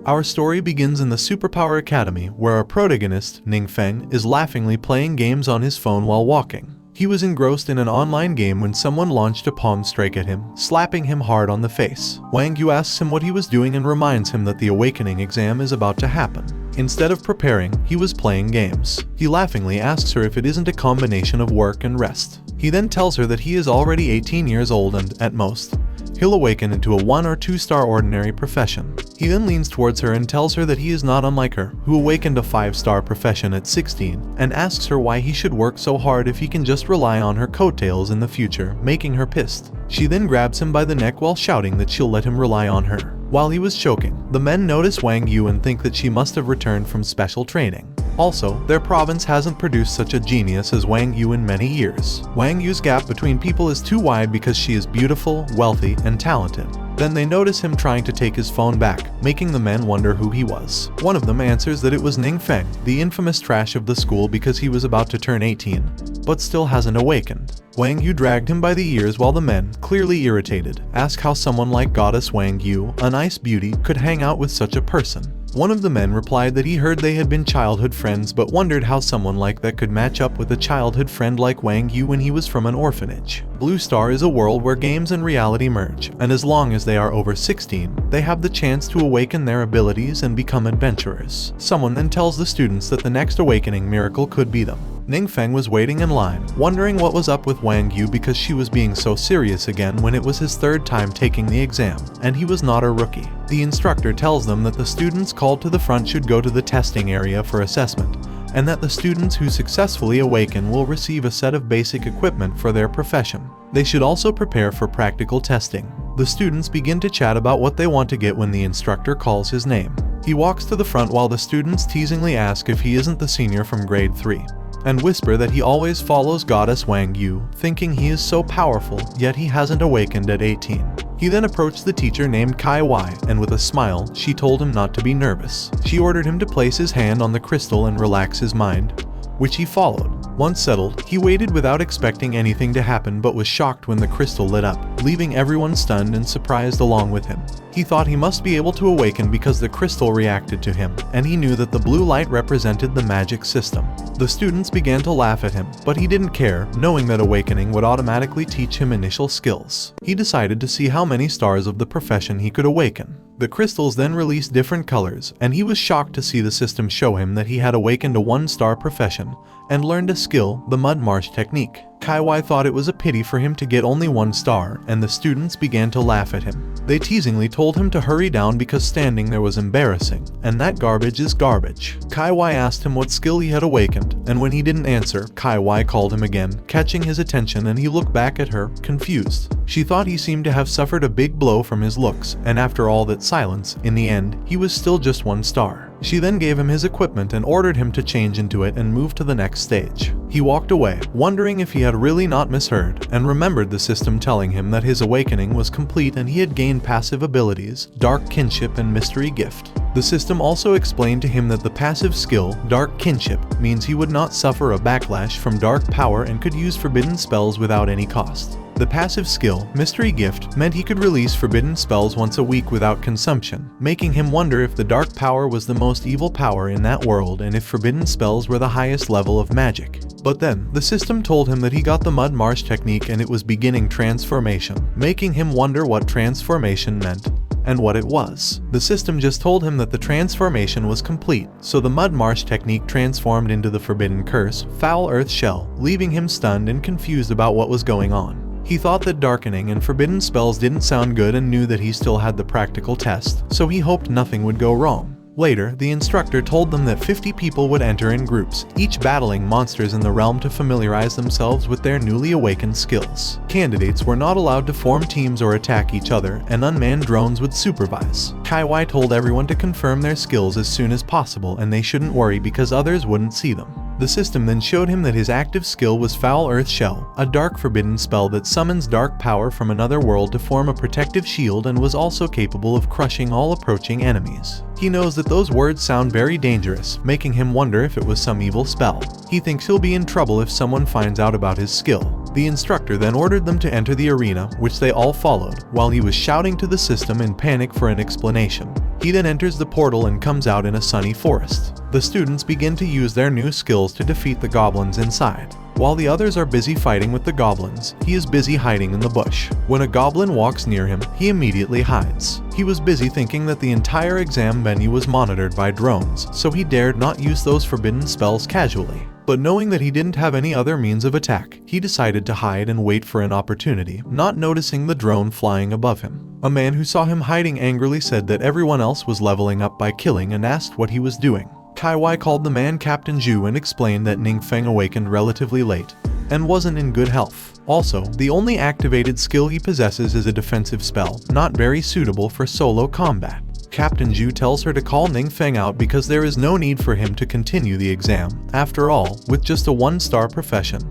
Our story begins in the Superpower Academy, where our protagonist, Ningfeng, is laughingly playing games on his phone while walking. He was engrossed in an online game when someone launched a palm strike at him, slapping him hard on the face. Wang Yu asks him what he was doing and reminds him that the Awakening exam is about to happen. Instead of preparing, he was playing games. He laughingly asks her if it isn't a combination of work and rest. He then tells her that he is already 18 years old and, at most, he'll awaken into a 1 or 2 star ordinary profession. He then leans towards her and tells her that he is not unlike her, who awakened a 5-star profession at 16, and asks her why he should work so hard if he can just rely on her coattails in the future, making her pissed. She then grabs him by the neck while shouting that she'll let him rely on her. While he was choking, the men notice Wang Yu and think that she must have returned from special training. Also, their province hasn't produced such a genius as Wang Yu in many years. Wang Yu's gap between people is too wide because she is beautiful, wealthy, and talented. Then they notice him trying to take his phone back, making the men wonder who he was. One of them answers that it was Ningfeng, the infamous trash of the school, because he was about to turn 18, but still hasn't awakened. Wang Yu dragged him by the ears while the men, clearly irritated, ask how someone like Goddess Wang Yu, a nice beauty, could hang out with such a person. One of the men replied that he heard they had been childhood friends but wondered how someone like that could match up with a childhood friend like Wang Yu when he was from an orphanage. Blue Star is a world where games and reality merge, and as long as they are over 16, they have the chance to awaken their abilities and become adventurers. Someone then tells the students that the next awakening miracle could be them. Ningfeng was waiting in line, wondering what was up with Wang Yu because she was being so serious again when it was his 3rd time taking the exam, and he was not a rookie. The instructor tells them that the students called to the front should go to the testing area for assessment, and that the students who successfully awaken will receive a set of basic equipment for their profession. They should also prepare for practical testing. The students begin to chat about what they want to get when the instructor calls his name. He walks to the front while the students teasingly ask if he isn't the senior from grade 3. And whisper that he always follows Goddess Wang Yu, thinking he is so powerful, yet he hasn't awakened at 18. He then approached the teacher named Kai Wai, and with a smile, she told him not to be nervous. She ordered him to place his hand on the crystal and relax his mind, which he followed. Once settled, he waited without expecting anything to happen but was shocked when the crystal lit up, leaving everyone stunned and surprised along with him. He thought he must be able to awaken because the crystal reacted to him, and he knew that the blue light represented the magic system. The students began to laugh at him, but he didn't care, knowing that awakening would automatically teach him initial skills. He decided to see how many stars of the profession he could awaken. The crystals then released different colors, and he was shocked to see the system show him that he had awakened a 1-star profession and learned a skill, the mud marsh technique. Kai Wai thought it was a pity for him to get only 1 star, and the students began to laugh at him. They teasingly told him to hurry down because standing there was embarrassing, and that garbage is garbage. Kai Wai asked him what skill he had awakened, and when he didn't answer, Kai Wai called him again, catching his attention, and he looked back at her, confused. She thought he seemed to have suffered a big blow from his looks, and after all that silence, in the end, he was still just 1 star. She then gave him his equipment and ordered him to change into it and move to the next stage. He walked away, wondering if he had really not misheard, and remembered the system telling him that his awakening was complete and he had gained passive abilities, Dark Kinship and Mystery Gift. The system also explained to him that the passive skill, Dark Kinship, means he would not suffer a backlash from dark power and could use forbidden spells without any cost. The passive skill, Mystery Gift, meant he could release forbidden spells once a week without consumption, making him wonder if the dark power was the most evil power in that world and if forbidden spells were the highest level of magic. But then, the system told him that he got the mud marsh technique and it was beginning transformation, making him wonder what transformation meant and what it was. The system just told him that the transformation was complete, so the mud marsh technique transformed into the forbidden curse, Foul Earth Shell, leaving him stunned and confused about what was going on. He thought that darkening and forbidden spells didn't sound good and knew that he still had the practical test, so he hoped nothing would go wrong. Later, the instructor told them that 50 people would enter in groups, each battling monsters in the realm to familiarize themselves with their newly awakened skills. Candidates were not allowed to form teams or attack each other, and unmanned drones would supervise. Kai Wai told everyone to confirm their skills as soon as possible and they shouldn't worry because others wouldn't see them. The system then showed him that his active skill was Foul Earth Shell, a dark forbidden spell that summons dark power from another world to form a protective shield and was also capable of crushing all approaching enemies. He knows that those words sound very dangerous, making him wonder if it was some evil spell. He thinks he'll be in trouble if someone finds out about his skill. The instructor then ordered them to enter the arena, which they all followed, while he was shouting to the system in panic for an explanation. He then enters the portal and comes out in a sunny forest. The students begin to use their new skills to defeat the goblins inside. While the others are busy fighting with the goblins, he is busy hiding in the bush. When a goblin walks near him, he immediately hides. He was busy thinking that the entire exam venue was monitored by drones, so he dared not use those forbidden spells casually. But knowing that he didn't have any other means of attack, he decided to hide and wait for an opportunity, not noticing the drone flying above him. A man who saw him hiding angrily said that everyone else was leveling up by killing and asked what he was doing. Kaiwai called the man Captain Zhu and explained that Ningfeng awakened relatively late and wasn't in good health. Also, the only activated skill he possesses is a defensive spell, not very suitable for solo combat. Captain Zhu tells her to call Ningfeng out because there is no need for him to continue the exam. After all, with just a 1-star profession,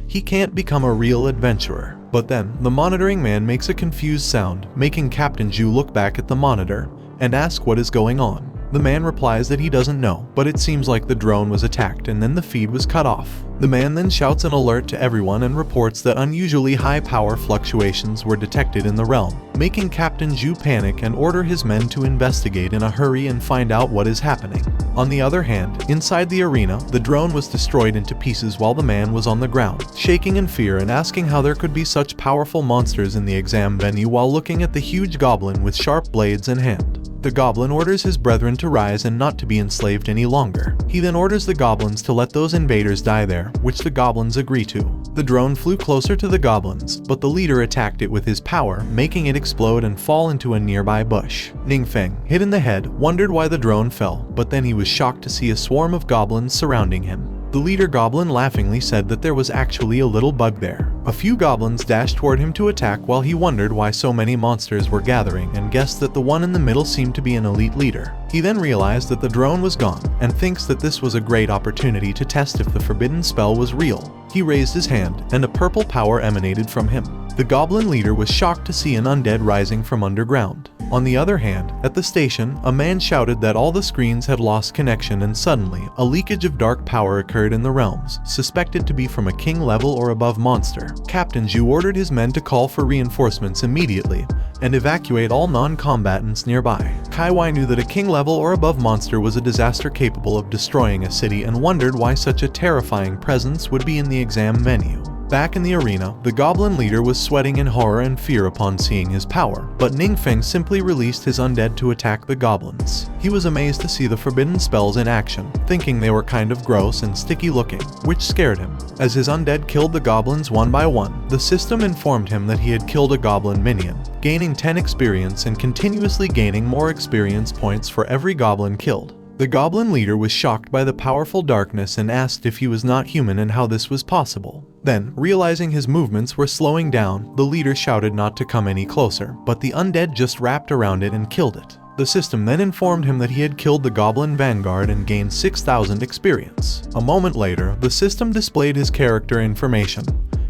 he can't become a real adventurer. But then, the monitoring man makes a confused sound, making Captain Zhu look back at the monitor and ask what is going on. The man replies that he doesn't know, but it seems like the drone was attacked and then the feed was cut off. The man then shouts an alert to everyone and reports that unusually high power fluctuations were detected in the realm, making Captain Zhu panic and order his men to investigate in a hurry and find out what is happening. On the other hand, inside the arena, the drone was destroyed into pieces while the man was on the ground, shaking in fear and asking how there could be such powerful monsters in the exam venue while looking at the huge goblin with sharp blades in hand. The goblin orders his brethren to rise and not to be enslaved any longer. He then orders the goblins to let those invaders die there, which the goblins agree to. The drone flew closer to the goblins, but the leader attacked it with his power, making it explode and fall into a nearby bush. Ningfeng, hit in the head, wondered why the drone fell, but then he was shocked to see a swarm of goblins surrounding him. The leader goblin laughingly said that there was actually a little bug there. A few goblins dashed toward him to attack while he wondered why so many monsters were gathering and guessed that the one in the middle seemed to be an elite leader. He then realized that the drone was gone and thinks that this was a great opportunity to test if the forbidden spell was real. He raised his hand and a purple power emanated from him. The goblin leader was shocked to see an undead rising from underground. On the other hand, at the station, a man shouted that all the screens had lost connection and suddenly, a leakage of dark power occurred in the realms, suspected to be from a king level or above monster. Captain Zhu ordered his men to call for reinforcements immediately and evacuate all non-combatants nearby. Kaiwai knew that a king level or above monster was a disaster capable of destroying a city and wondered why such a terrifying presence would be in the exam venue. Back in the arena, the goblin leader was sweating in horror and fear upon seeing his power, but Ningfeng simply released his undead to attack the goblins. He was amazed to see the forbidden spells in action, thinking they were kind of gross and sticky looking, which scared him. As his undead killed the goblins one by one, the system informed him that he had killed a goblin minion, gaining 10 experience and continuously gaining more experience points for every goblin killed. The goblin leader was shocked by the powerful darkness and asked if he was not human and how this was possible. Then, realizing his movements were slowing down, the leader shouted not to come any closer, but the undead just wrapped around it and killed it. The system then informed him that he had killed the goblin vanguard and gained 6,000 experience. A moment later, the system displayed his character information.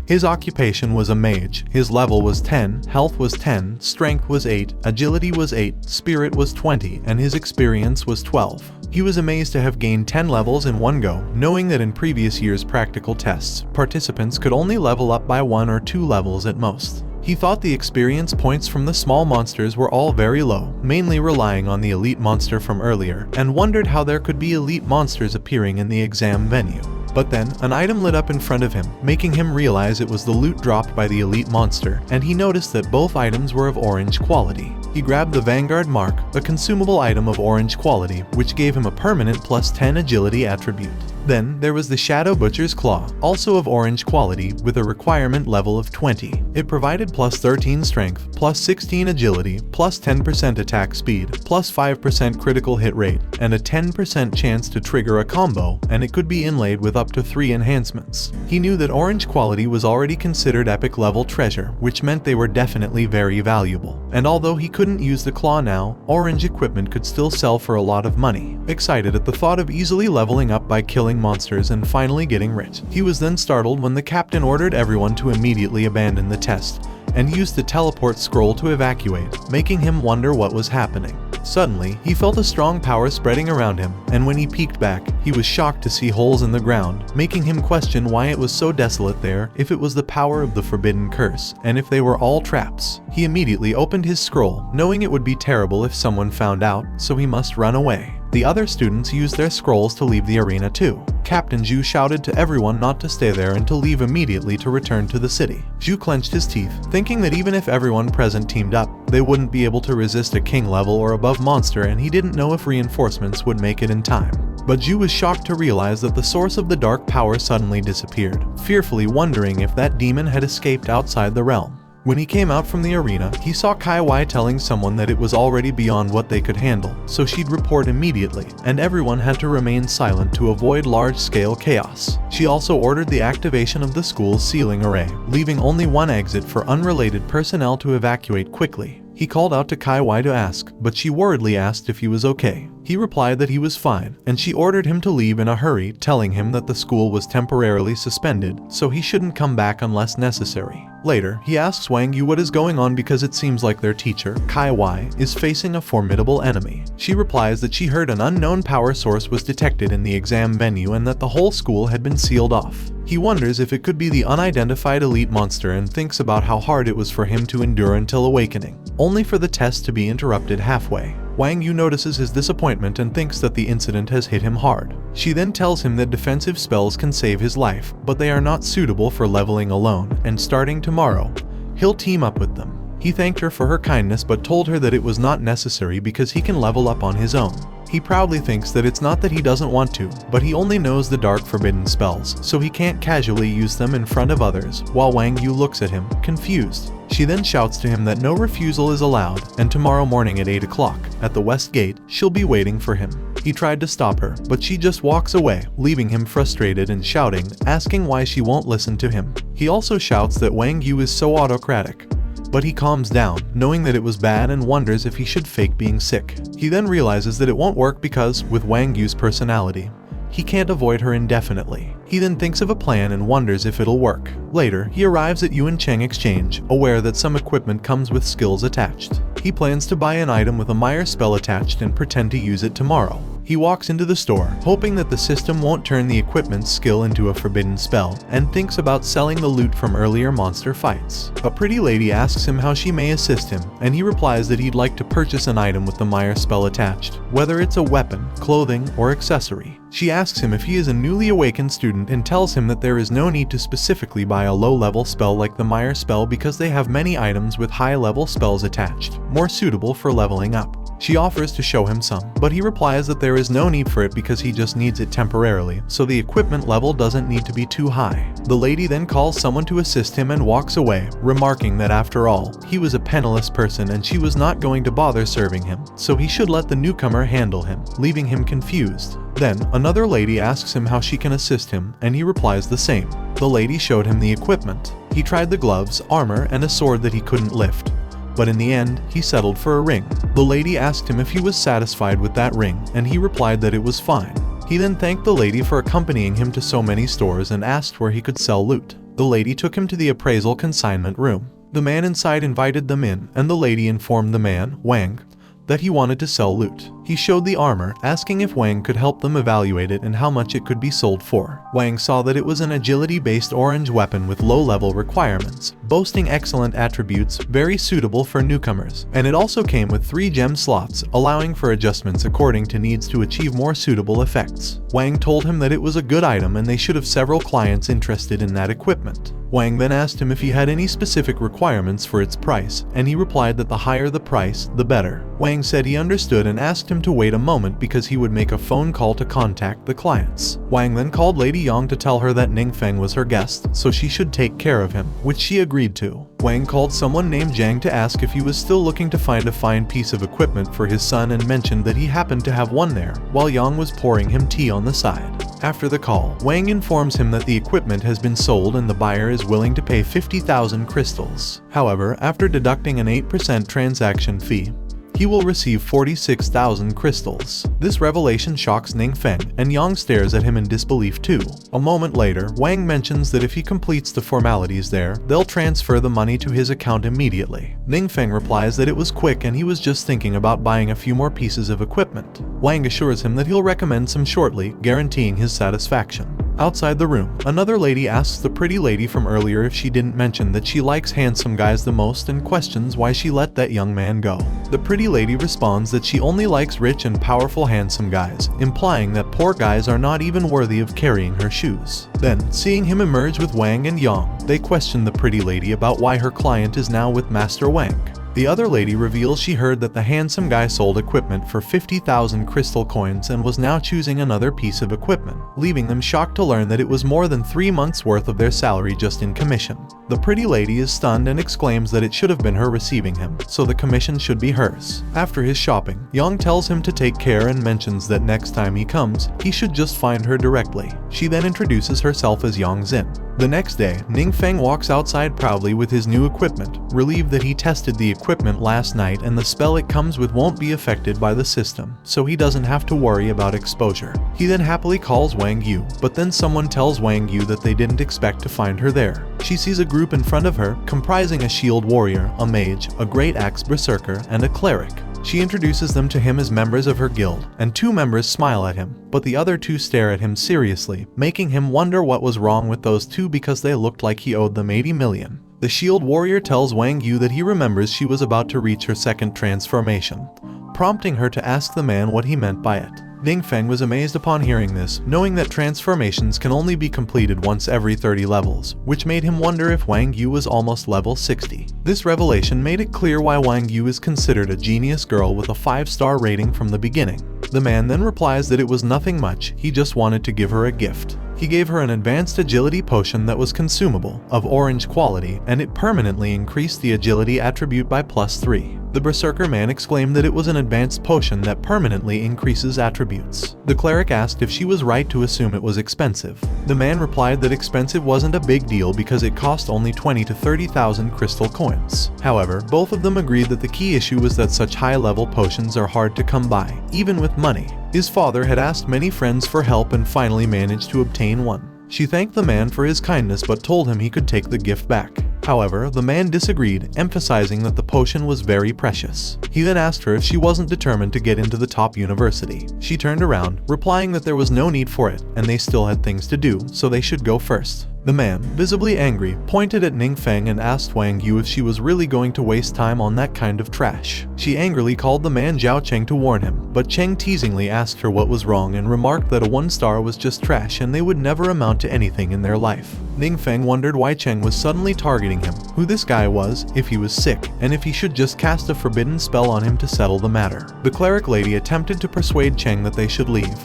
His occupation was a mage, his level was 10, health was 10, strength was 8, agility was 8, spirit was 20, and his experience was 12. He was amazed to have gained 10 levels in one go, knowing that in previous years' practical tests, participants could only level up by 1 or 2 levels at most. He thought the experience points from the small monsters were all very low, mainly relying on the elite monster from earlier, and wondered how there could be elite monsters appearing in the exam venue. But then, an item lit up in front of him, making him realize it was the loot dropped by the elite monster, and he noticed that both items were of orange quality. He grabbed the Vanguard Mark, a consumable item of orange quality, which gave him a permanent plus 10 agility attribute. Then, there was the Shadow Butcher's Claw, also of orange quality, with a requirement level of 20. It provided plus 13 strength, plus 16 agility, plus 10% attack speed, plus 5% critical hit rate, and a 10% chance to trigger a combo, and it could be inlaid with up to 3 enhancements. He knew that orange quality was already considered epic level treasure, which meant they were definitely very valuable. And although he couldn't use the claw now, orange equipment could still sell for a lot of money. Excited at the thought of easily leveling up by killing monsters and finally getting rich, he was then startled when the captain ordered everyone to immediately abandon the test and used the teleport scroll to evacuate, making him wonder what was happening. Suddenly, he felt a strong power spreading around him, and when he peeked back, he was shocked to see holes in the ground, making him question why it was so desolate there, if it was the power of the forbidden curse, and if they were all traps. He immediately opened his scroll, knowing it would be terrible if someone found out, so he must run away. The other students used their scrolls to leave the arena too. Captain Zhu shouted to everyone not to stay there and to leave immediately to return to the city. Zhu clenched his teeth, thinking that even if everyone present teamed up, they wouldn't be able to resist a king level or above monster, and he didn't know if reinforcements would make it in time. But Zhu was shocked to realize that the source of the dark power suddenly disappeared, fearfully wondering if that demon had escaped outside the realm. When he came out from the arena, he saw Kai Wai telling someone that it was already beyond what they could handle, so she'd report immediately, and everyone had to remain silent to avoid large-scale chaos. She also ordered the activation of the school's ceiling array, leaving only one exit for unrelated personnel to evacuate quickly. He called out to Kai Wai to ask, but she worriedly asked if he was okay. He replied that he was fine, and she ordered him to leave in a hurry, telling him that the school was temporarily suspended, so he shouldn't come back unless necessary. Later, he asks Wang Yu what is going on because it seems like their teacher, Kai Wai, is facing a formidable enemy. She replies that she heard an unknown power source was detected in the exam venue and that the whole school had been sealed off. He wonders if it could be the unidentified elite monster and thinks about how hard it was for him to endure until awakening, only for the test to be interrupted halfway. Wang Yu notices his disappointment and thinks that the incident has hit him hard. She then tells him that defensive spells can save his life, but they are not suitable for leveling alone, and starting tomorrow, he'll team up with them. He thanked her for her kindness but told her that it was not necessary because he can level up on his own. He proudly thinks that it's not that he doesn't want to, but he only knows the dark forbidden spells, so he can't casually use them in front of others, while Wang Yu looks at him, confused. She then shouts to him that no refusal is allowed, and tomorrow morning at 8 o'clock, at the west gate, she'll be waiting for him. He tried to stop her, but she just walks away, leaving him frustrated and shouting, asking why she won't listen to him. He also shouts that Wang Yu is so autocratic. But he calms down, knowing that it was bad, and wonders if he should fake being sick. He then realizes that it won't work because, with Wang Yu's personality, he can't avoid her indefinitely. He then thinks of a plan and wonders if it'll work. Later, he arrives at Yuan Cheng Exchange, aware that some equipment comes with skills attached. He plans to buy an item with a Meyer spell attached and pretend to use it tomorrow. He walks into the store, hoping that the system won't turn the equipment's skill into a forbidden spell, and thinks about selling the loot from earlier monster fights. A pretty lady asks him how she may assist him, and he replies that he'd like to purchase an item with the Meyer spell attached, whether it's a weapon, clothing, or accessory. She asks him if he is a newly awakened student and tells him that there is no need to specifically buy a low-level spell like the Meyer spell because they have many items with high-level spells attached, more suitable for leveling up. She offers to show him some, but he replies that there is no need for it because he just needs it temporarily, so the equipment level doesn't need to be too high. The lady then calls someone to assist him and walks away, remarking that after all, he was a penniless person and she was not going to bother serving him, so he should let the newcomer handle him, leaving him confused. Then, another lady asks him how she can assist him, and he replies the same. The lady showed him the equipment. He tried the gloves, armor, and a sword that he couldn't lift. But in the end, he settled for a ring. The lady asked him if he was satisfied with that ring, and he replied that it was fine. He then thanked the lady for accompanying him to so many stores and asked where he could sell loot. The lady took him to the appraisal consignment room. The man inside invited them in, and the lady informed the man, Wang, that he wanted to sell loot. He showed the armor, asking if Wang could help them evaluate it and how much it could be sold for. Wang saw that it was an agility-based orange weapon with low-level requirements, boasting excellent attributes, very suitable for newcomers, and it also came with 3 gem slots, allowing for adjustments according to needs to achieve more suitable effects. Wang told him that it was a good item and they should have several clients interested in that equipment. Wang then asked him if he had any specific requirements for its price, and he replied that the higher the price, the better. Wang said he understood and asked him to wait a moment because he would make a phone call to contact the clients. Wang then called Lady Yang to tell her that Ningfeng was her guest, so she should take care of him, which she agreed to. Wang called someone named Zhang to ask if he was still looking to find a fine piece of equipment for his son and mentioned that he happened to have one there, while Yang was pouring him tea on the side. After the call, Wang informs him that the equipment has been sold and the buyer is willing to pay 50,000 crystals. However, after deducting an 8% transaction fee, he will receive 46,000 crystals. This revelation shocks Ningfeng, and Yang stares at him in disbelief too. A moment later, Wang mentions that if he completes the formalities there, they'll transfer the money to his account immediately. Ningfeng replies that it was quick and he was just thinking about buying a few more pieces of equipment. Wang assures him that he'll recommend some shortly, guaranteeing his satisfaction. Outside the room, another lady asks the pretty lady from earlier if she didn't mention that she likes handsome guys the most and questions why she let that young man go. The pretty lady responds that she only likes rich and powerful handsome guys, implying that poor guys are not even worthy of carrying her shoes. Then, seeing him emerge with Wang and Yang, they question the pretty lady about why her client is now with Master Wang. The other lady reveals she heard that the handsome guy sold equipment for 50,000 crystal coins and was now choosing another piece of equipment, leaving them shocked to learn that it was more than 3 months' worth of their salary just in commission. The pretty lady is stunned and exclaims that it should have been her receiving him, so the commission should be hers. After his shopping, Yang tells him to take care and mentions that next time he comes, he should just find her directly. She then introduces herself as Yang Xin. The next day, Ningfeng walks outside proudly with his new equipment, relieved that he tested the equipment last night and the spell it comes with won't be affected by the system, so he doesn't have to worry about exposure. He then happily calls Wang Yu, but then someone tells Wang Yu that they didn't expect to find her there. She sees a group in front of her, comprising a shield warrior, a mage, a great axe berserker, and a cleric. She introduces them to him as members of her guild, and 2 members smile at him, but the other 2 stare at him seriously, making him wonder what was wrong with those 2 because they looked like he owed them 80 million. The shield warrior tells Wang Yu that he remembers she was about to reach her second transformation, prompting her to ask the man what he meant by it. Ningfeng was amazed upon hearing this, knowing that transformations can only be completed once every 30 levels, which made him wonder if Wang Yu was almost level 60. This revelation made it clear why Wang Yu is considered a genius girl with a 5-star rating from the beginning. The man then replies that it was nothing much, he just wanted to give her a gift. He gave her an advanced agility potion that was consumable, of orange quality, and it permanently increased the agility attribute by +3. The berserker man exclaimed that it was an advanced potion that permanently increases attributes. The cleric asked if she was right to assume it was expensive. The man replied that expensive wasn't a big deal because it cost only 20 to 30,000 crystal coins. However, both of them agreed that the key issue was that such high-level potions are hard to come by, even with money. His father had asked many friends for help and finally managed to obtain one. She thanked the man for his kindness but told him he could take the gift back. However, the man disagreed, emphasizing that the potion was very precious. He then asked her if she wasn't determined to get into the top university. She turned around, replying that there was no need for it, and they still had things to do, so they should go first. The man, visibly angry, pointed at Ningfeng and asked Wang Yu if she was really going to waste time on that kind of trash. She angrily called the man Zhao Cheng to warn him, but Cheng teasingly asked her what was wrong and remarked that a 1-star was just trash and they would never amount to anything in their life. Ningfeng wondered why Cheng was suddenly targeting him, who this guy was, if he was sick, and if he should just cast a forbidden spell on him to settle the matter. The cleric lady attempted to persuade Cheng that they should leave,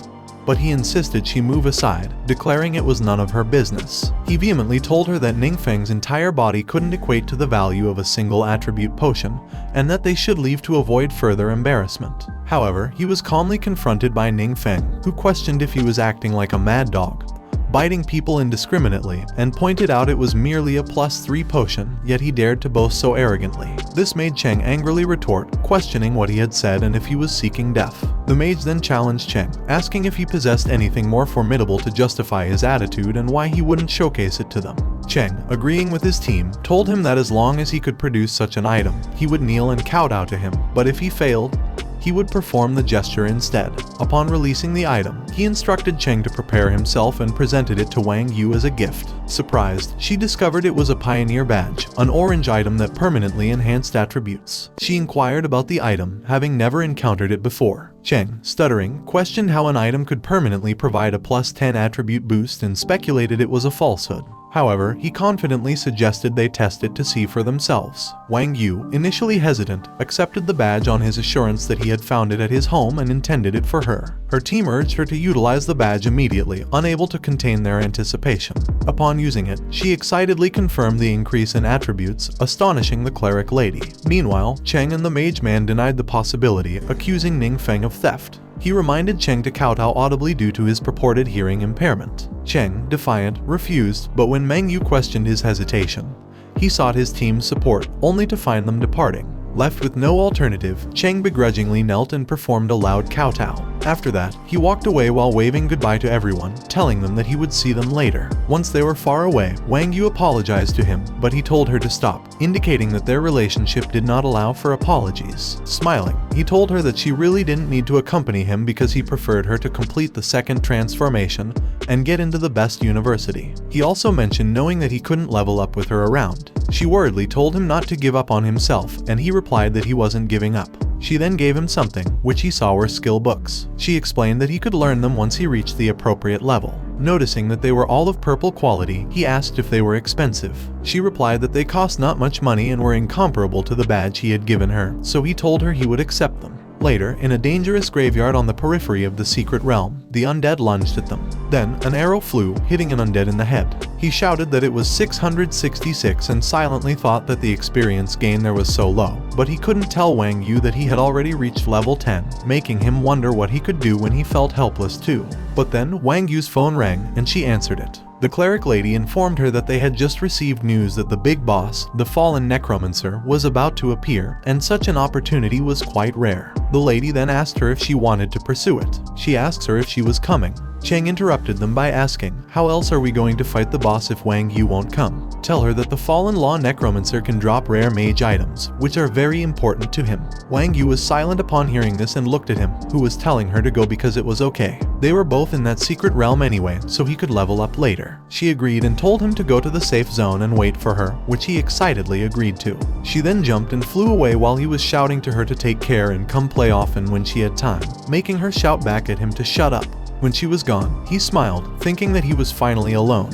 but he insisted she move aside, declaring it was none of her business. He vehemently told her that Ningfeng's entire body couldn't equate to the value of a single attribute potion, and that they should leave to avoid further embarrassment. However, he was calmly confronted by Ningfeng, who questioned if he was acting like a mad dog, biting people indiscriminately, and pointed out it was merely a +3 potion, yet he dared to boast so arrogantly. This made Cheng angrily retort, questioning what he had said and if he was seeking death. The mage then challenged Cheng, asking if he possessed anything more formidable to justify his attitude and why he wouldn't showcase it to them. Cheng, agreeing with his team, told him that as long as he could produce such an item, he would kneel and kowtow to him, but if he failed, he would perform the gesture instead. Upon releasing the item, he instructed Cheng to prepare himself and presented it to Wang Yu as a gift. Surprised, she discovered it was a pioneer badge, an orange item that permanently enhanced attributes. She inquired about the item, having never encountered it before. Cheng, stuttering, questioned how an item could permanently provide a +10 attribute boost and speculated it was a falsehood. However, he confidently suggested they test it to see for themselves. Wang Yu, initially hesitant, accepted the badge on his assurance that he had found it at his home and intended it for her. Her team urged her to utilize the badge immediately, unable to contain their anticipation. Upon using it, she excitedly confirmed the increase in attributes, astonishing the cleric lady. Meanwhile, Cheng and the mage man denied the possibility, accusing Ningfeng of theft. He reminded Cheng to kowtow audibly due to his purported hearing impairment. Cheng, defiant, refused, but when Meng Yu questioned his hesitation, he sought his team's support, only to find them departing. Left with no alternative, Cheng begrudgingly knelt and performed a loud kowtow. After that, he walked away while waving goodbye to everyone, telling them that he would see them later. Once they were far away, Wang Yu apologized to him, but he told her to stop, indicating that their relationship did not allow for apologies. Smiling, he told her that she really didn't need to accompany him because he preferred her to complete the second transformation and get into the best university. He also mentioned knowing that he couldn't level up with her around. She worriedly told him not to give up on himself, and he replied that he wasn't giving up. She then gave him something, which he saw were skill books. She explained that he could learn them once he reached the appropriate level. Noticing that they were all of purple quality, he asked if they were expensive. She replied that they cost not much money and were incomparable to the badge he had given her, so he told her he would accept them. Later, in a dangerous graveyard on the periphery of the secret realm, the undead lunged at them. Then, an arrow flew, hitting an undead in the head. He shouted that it was 666 and silently thought that the experience gain there was so low, but he couldn't tell Wang Yu that he had already reached level 10, making him wonder what he could do when he felt helpless too. But then, Wang Yu's phone rang, and she answered it. The cleric lady informed her that they had just received news that the big boss, the fallen necromancer, was about to appear, and such an opportunity was quite rare. The lady then asked her if she wanted to pursue it. She asks her if she was coming. Cheng interrupted them by asking, "How else are we going to fight the boss if Wang Yu won't come?" Tell her that the fallen law necromancer can drop rare mage items, which are very important to him. Wang Yu was silent upon hearing this and looked at him, who was telling her to go because it was okay. They were both in that secret realm anyway, so he could level up later. She agreed and told him to go to the safe zone and wait for her, which he excitedly agreed to. She then jumped and flew away while he was shouting to her to take care and come play often when she had time, making her shout back at him to shut up. When she was gone, he smiled, thinking that he was finally alone,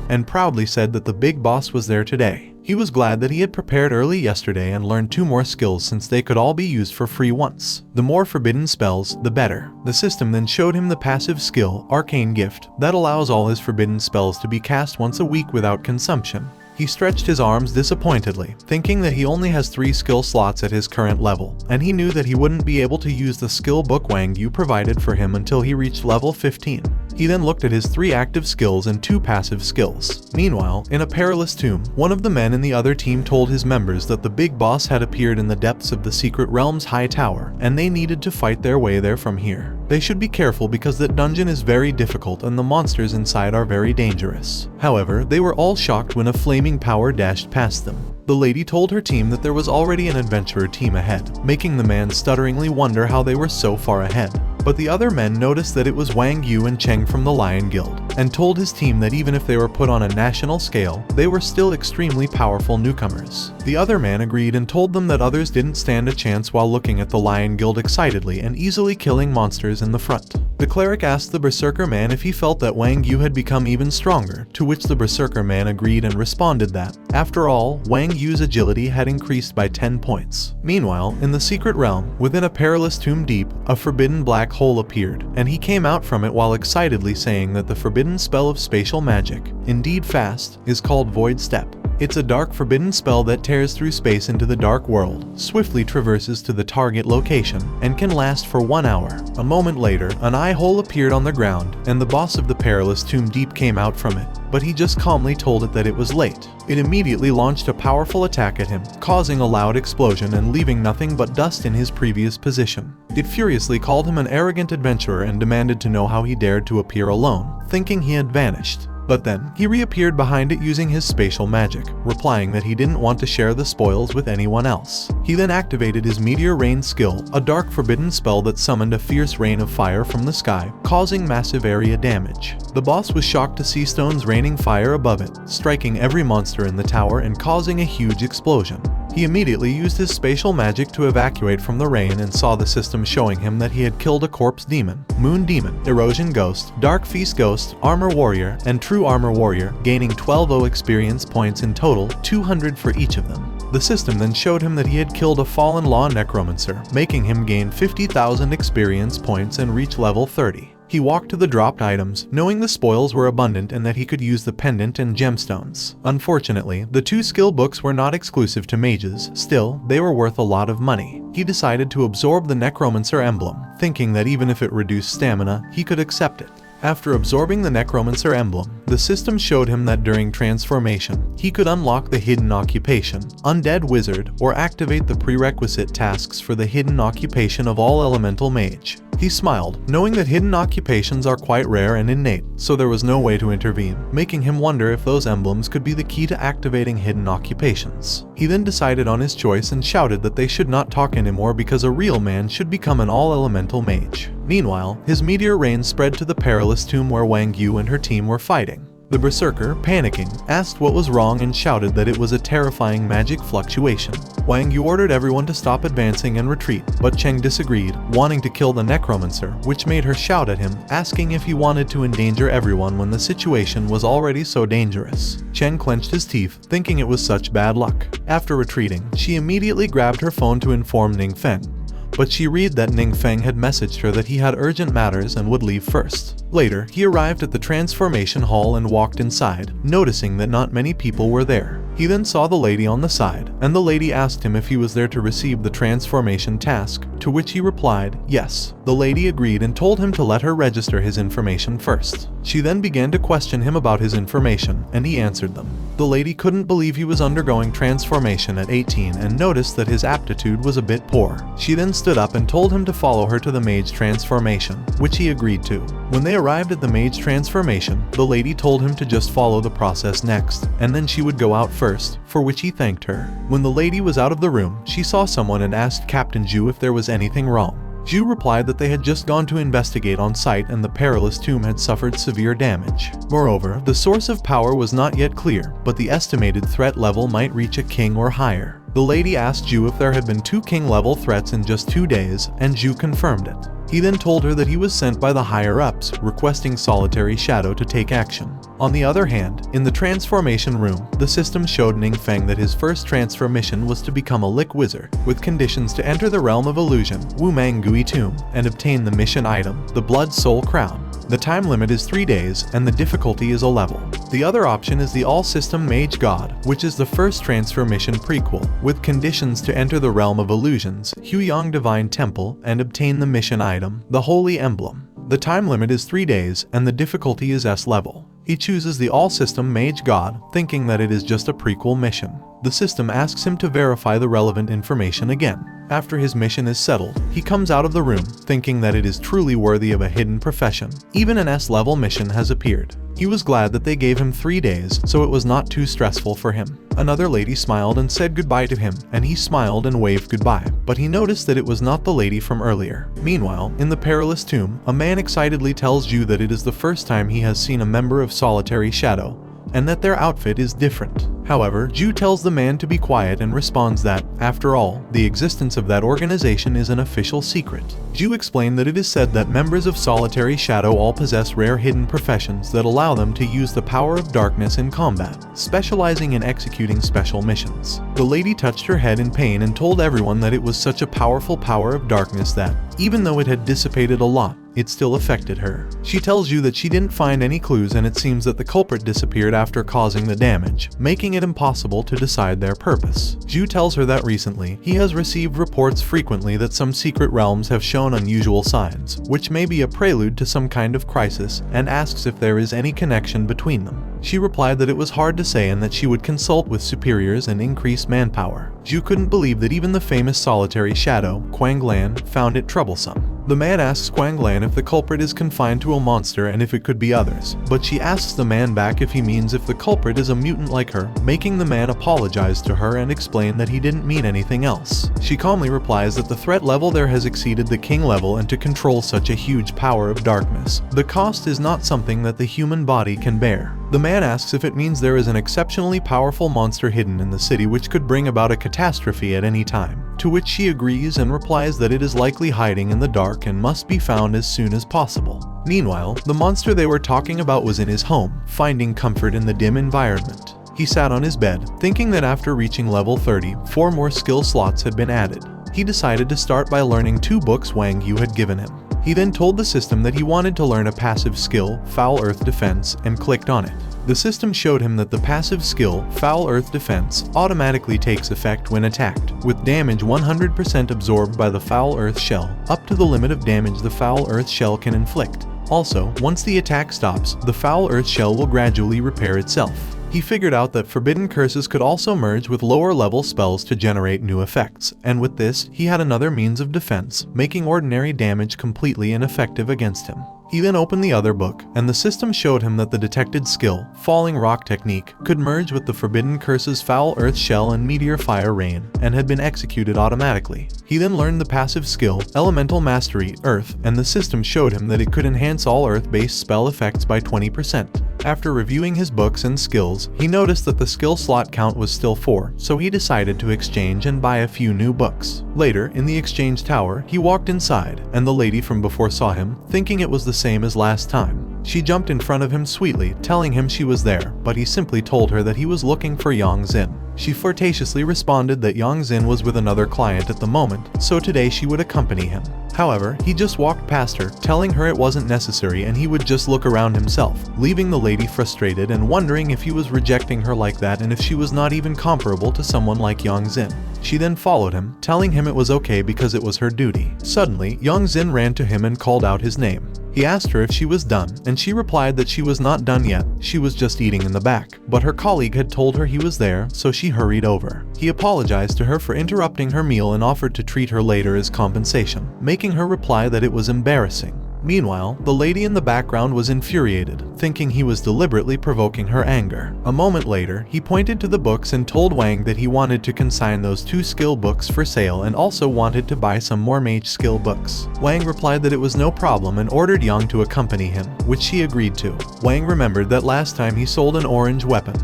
and proudly said that the big boss was there today. He was glad that he had prepared early yesterday and learned 2 more skills since they could all be used for free once. The more forbidden spells, the better. The system then showed him the passive skill, Arcane Gift, that allows all his forbidden spells to be cast once a week without consumption. He stretched his arms disappointedly, thinking that he only has 3 skill slots at his current level, and he knew that he wouldn't be able to use the skill book Wang Yu provided for him until he reached level 15. He then looked at his 3 active skills and 2 passive skills. Meanwhile, in a perilous tomb, one of the men in the other team told his members that the big boss had appeared in the depths of the secret realm's high tower, and they needed to fight their way there from here. They should be careful because that dungeon is very difficult and the monsters inside are very dangerous. However, they were all shocked when a flaming power dashed past them. The lady told her team that there was already an adventurer team ahead, making the man stutteringly wonder how they were so far ahead. But the other men noticed that it was Wang Yu and Cheng from the Lion Guild, and told his team that even if they were put on a national scale, they were still extremely powerful newcomers. The other man agreed and told them that others didn't stand a chance while looking at the Lion Guild excitedly and easily killing monsters in the front. The cleric asked the Berserker man if he felt that Wang Yu had become even stronger, to which the Berserker man agreed and responded that, after all, Wang Yu's agility had increased by 10 points. Meanwhile, in the secret realm, within a perilous tomb deep, a forbidden black hole appeared, and he came out from it while excitedly saying that the forbidden spell of spatial magic, indeed fast, is called Void Step. It's a dark forbidden spell that tears through space into the dark world, swiftly traverses to the target location, and can last for 1 hour. A moment later, an eye hole appeared on the ground, and the boss of the perilous tomb deep came out from it, but he just calmly told it that it was late. It immediately launched a powerful attack at him, causing a loud explosion and leaving nothing but dust in his previous position. It furiously called him an arrogant adventurer and demanded to know how he dared to appear alone, thinking he had vanished. But then, he reappeared behind it using his spatial magic, replying that he didn't want to share the spoils with anyone else. He then activated his Meteor Rain skill, a dark forbidden spell that summoned a fierce rain of fire from the sky, causing massive area damage. The boss was shocked to see stones raining fire above it, striking every monster in the tower and causing a huge explosion. He immediately used his spatial magic to evacuate from the rain and saw the system showing him that he had killed a corpse demon, moon demon, erosion ghost, dark feast ghost, armor warrior, and true armor warrior, gaining 12 experience points in total, 200 for each of them. The system then showed him that he had killed a fallen law necromancer, making him gain 50,000 experience points and reach level 30. He walked to the dropped items, knowing the spoils were abundant and that he could use the pendant and gemstones. Unfortunately, the 2 skill books were not exclusive to mages, still, they were worth a lot of money. He decided to absorb the necromancer emblem, thinking that even if it reduced stamina, he could accept it. After absorbing the necromancer emblem, the system showed him that during transformation, he could unlock the hidden occupation, undead wizard, or activate the prerequisite tasks for the hidden occupation of all elemental mage. He smiled, knowing that hidden occupations are quite rare and innate, so there was no way to intervene, making him wonder if those emblems could be the key to activating hidden occupations. He then decided on his choice and shouted that they should not talk anymore because a real man should become an all-elemental mage. Meanwhile, his meteor rain spread to the perilous tomb where Wang Yu and her team were fighting. The berserker, panicking, asked what was wrong and shouted that it was a terrifying magic fluctuation. Wang Yu ordered everyone to stop advancing and retreat, but Cheng disagreed, wanting to kill the necromancer, which made her shout at him, asking if he wanted to endanger everyone when the situation was already so dangerous. Cheng clenched his teeth, thinking it was such bad luck. After retreating, she immediately grabbed her phone to inform Ningfeng, but she read that Ningfeng had messaged her that he had urgent matters and would leave first. Later, he arrived at the transformation hall and walked inside, noticing that not many people were there. He then saw the lady on the side, and the lady asked him if he was there to receive the transformation task, to which he replied, yes. The lady agreed and told him to let her register his information first. She then began to question him about his information, and he answered them. The lady couldn't believe he was undergoing transformation at 18 and noticed that his aptitude was a bit poor. She then stood up and told him to follow her to the mage transformation, which he agreed to. When they arrived at the mage transformation, the lady told him to just follow the process next, and then she would go out first, for which he thanked her. When the lady was out of the room, she saw someone and asked Captain Zhu if there was anything wrong. Zhu replied that they had just gone to investigate on site and the perilous tomb had suffered severe damage. Moreover, the source of power was not yet clear, but the estimated threat level might reach a king or higher. The lady asked Zhu if there had been 2 king-level threats in just 2 days, and Zhu confirmed it. He then told her that he was sent by the higher-ups, requesting Solitary Shadow to take action. On the other hand, in the transformation room, the system showed Ningfeng that his first transfer mission was to become a Lick Wizard, with conditions to enter the realm of illusion, Wumang Gui Tomb, and obtain the mission item, the Blood Soul Crown. The time limit is 3 days, and the difficulty is a level. The other option is the All-System Mage God, which is the first transfer mission prequel, with conditions to enter the realm of illusions, Huyang Divine Temple, and obtain the mission item, the Holy Emblem. The time limit is 3 days, and the difficulty is S level. He chooses the All-System Mage God, thinking that it is just a prequel mission. The system asks him to verify the relevant information again. After his mission is settled, he comes out of the room, thinking that it is truly worthy of a hidden profession. Even an S-level mission has appeared. He was glad that they gave him 3 days, so it was not too stressful for him. Another lady smiled and said goodbye to him, and he smiled and waved goodbye, but he noticed that it was not the lady from earlier. Meanwhile, in the perilous tomb, a man excitedly tells Zhu that it is the first time he has seen a member of Solitary Shadow, and that their outfit is different. However, Zhu tells the man to be quiet and responds that, after all, the existence of that organization is an official secret. Zhu explained that it is said that members of Solitary Shadow all possess rare hidden professions that allow them to use the power of darkness in combat, specializing in executing special missions. The lady touched her head in pain and told everyone that it was such a powerful power of darkness that, even though it had dissipated a lot, it still affected her. She tells you that she didn't find any clues and it seems that the culprit disappeared after causing the damage, making it impossible to decide their purpose. Zhu tells her that recently, he has received reports frequently that some secret realms have shown unusual signs, which may be a prelude to some kind of crisis, and asks if there is any connection between them. She replied that it was hard to say and that she would consult with superiors and increase manpower. Zhu couldn't believe that even the famous Solitary Shadow, Quang Lan, found it troublesome. The man asks Quang Lan if the culprit is confined to a monster and if it could be others, but she asks the man back if he means if the culprit is a mutant like her, making the man apologize to her and explain that he didn't mean anything else. She calmly replies that the threat level there has exceeded the king level, and to control such a huge power of darkness, the cost is not something that the human body can bear. The man asks if it means there is an exceptionally powerful monster hidden in the city which could bring about a catastrophe at any time, to which she agrees and replies that it is likely hiding in the dark and must be found as soon as possible. Meanwhile, the monster they were talking about was in his home, finding comfort in the dim environment. He sat on his bed, thinking that after reaching level 30, 4 more skill slots had been added. He decided to start by learning 2 books Wang Yu had given him. He then told the system that he wanted to learn a passive skill, Foul Earth Defense, and clicked on it. The system showed him that the passive skill, Foul Earth Defense, automatically takes effect when attacked, with damage 100% absorbed by the Foul Earth Shell, up to the limit of damage the Foul Earth Shell can inflict. Also, once the attack stops, the foul earth shell will gradually repair itself. He figured out that forbidden curses could also merge with lower level spells to generate new effects, and with this, he had another means of defense, making ordinary damage completely ineffective against him. He then opened the other book, and the system showed him that the detected skill, Falling Rock Technique, could merge with the Forbidden Curse's Foul Earth Shell and Meteor Fire Rain, and had been executed automatically. He then learned the passive skill, Elemental Mastery, Earth, and the system showed him that it could enhance all Earth-based spell effects by 20%. After reviewing his books and skills, he noticed that the skill slot count was still 4, so he decided to exchange and buy a few new books. Later, in the exchange tower, he walked inside, and the lady from before saw him, thinking it was the same as last time. She jumped in front of him sweetly, telling him she was there, but he simply told her that he was looking for Yang Xin. She flirtatiously responded that Yang Xin was with another client at the moment, so today she would accompany him. However, he just walked past her, telling her it wasn't necessary and he would just look around himself, leaving the lady frustrated and wondering if he was rejecting her like that and if she was not even comparable to someone like Yang Xin. She then followed him, telling him it was okay because it was her duty. Suddenly, Yang Xin ran to him and called out his name. He asked her if she was done, and she replied that she was not done yet, she was just eating in the back. But her colleague had told her he was there, so she hurried over. He apologized to her for interrupting her meal and offered to treat her later as compensation, making her reply that it was embarrassing. Meanwhile, the lady in the background was infuriated, thinking he was deliberately provoking her anger. A moment later, he pointed to the books and told Wang that he wanted to consign those 2 skill books for sale and also wanted to buy some more mage skill books. Wang replied that it was no problem and ordered Yang to accompany him, which she agreed to. Wang remembered that last time he sold an orange weapon,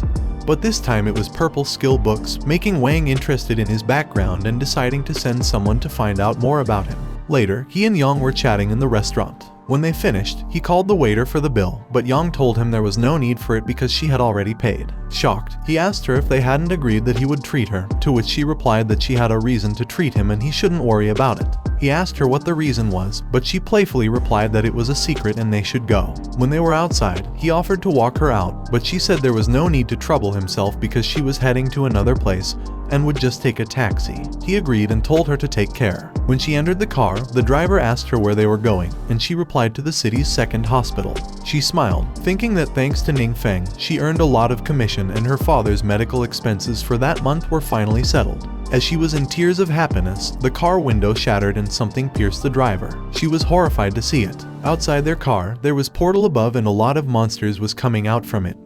but this time it was purple skill books, making Wang interested in his background and deciding to send someone to find out more about him. Later, he and Yang were chatting in the restaurant. When they finished, he called the waiter for the bill, but Yang told him there was no need for it because she had already paid. Shocked, he asked her if they hadn't agreed that he would treat her, to which she replied that she had a reason to treat him and he shouldn't worry about it. He asked her what the reason was, but she playfully replied that it was a secret and they should go. When they were outside, he offered to walk her out, but she said there was no need to trouble himself because she was heading to another place and would just take a taxi. He agreed and told her to take care. When she entered the car, the driver asked her where they were going, and she replied to the city's second hospital. She smiled, thinking that thanks to Ning Feng, she earned a lot of commission and her father's medical expenses for that month were finally settled. As she was in tears of happiness, the car window shattered and something pierced the driver. She was horrified to see it. Outside their car, there was portal above and a lot of monsters was coming out from it,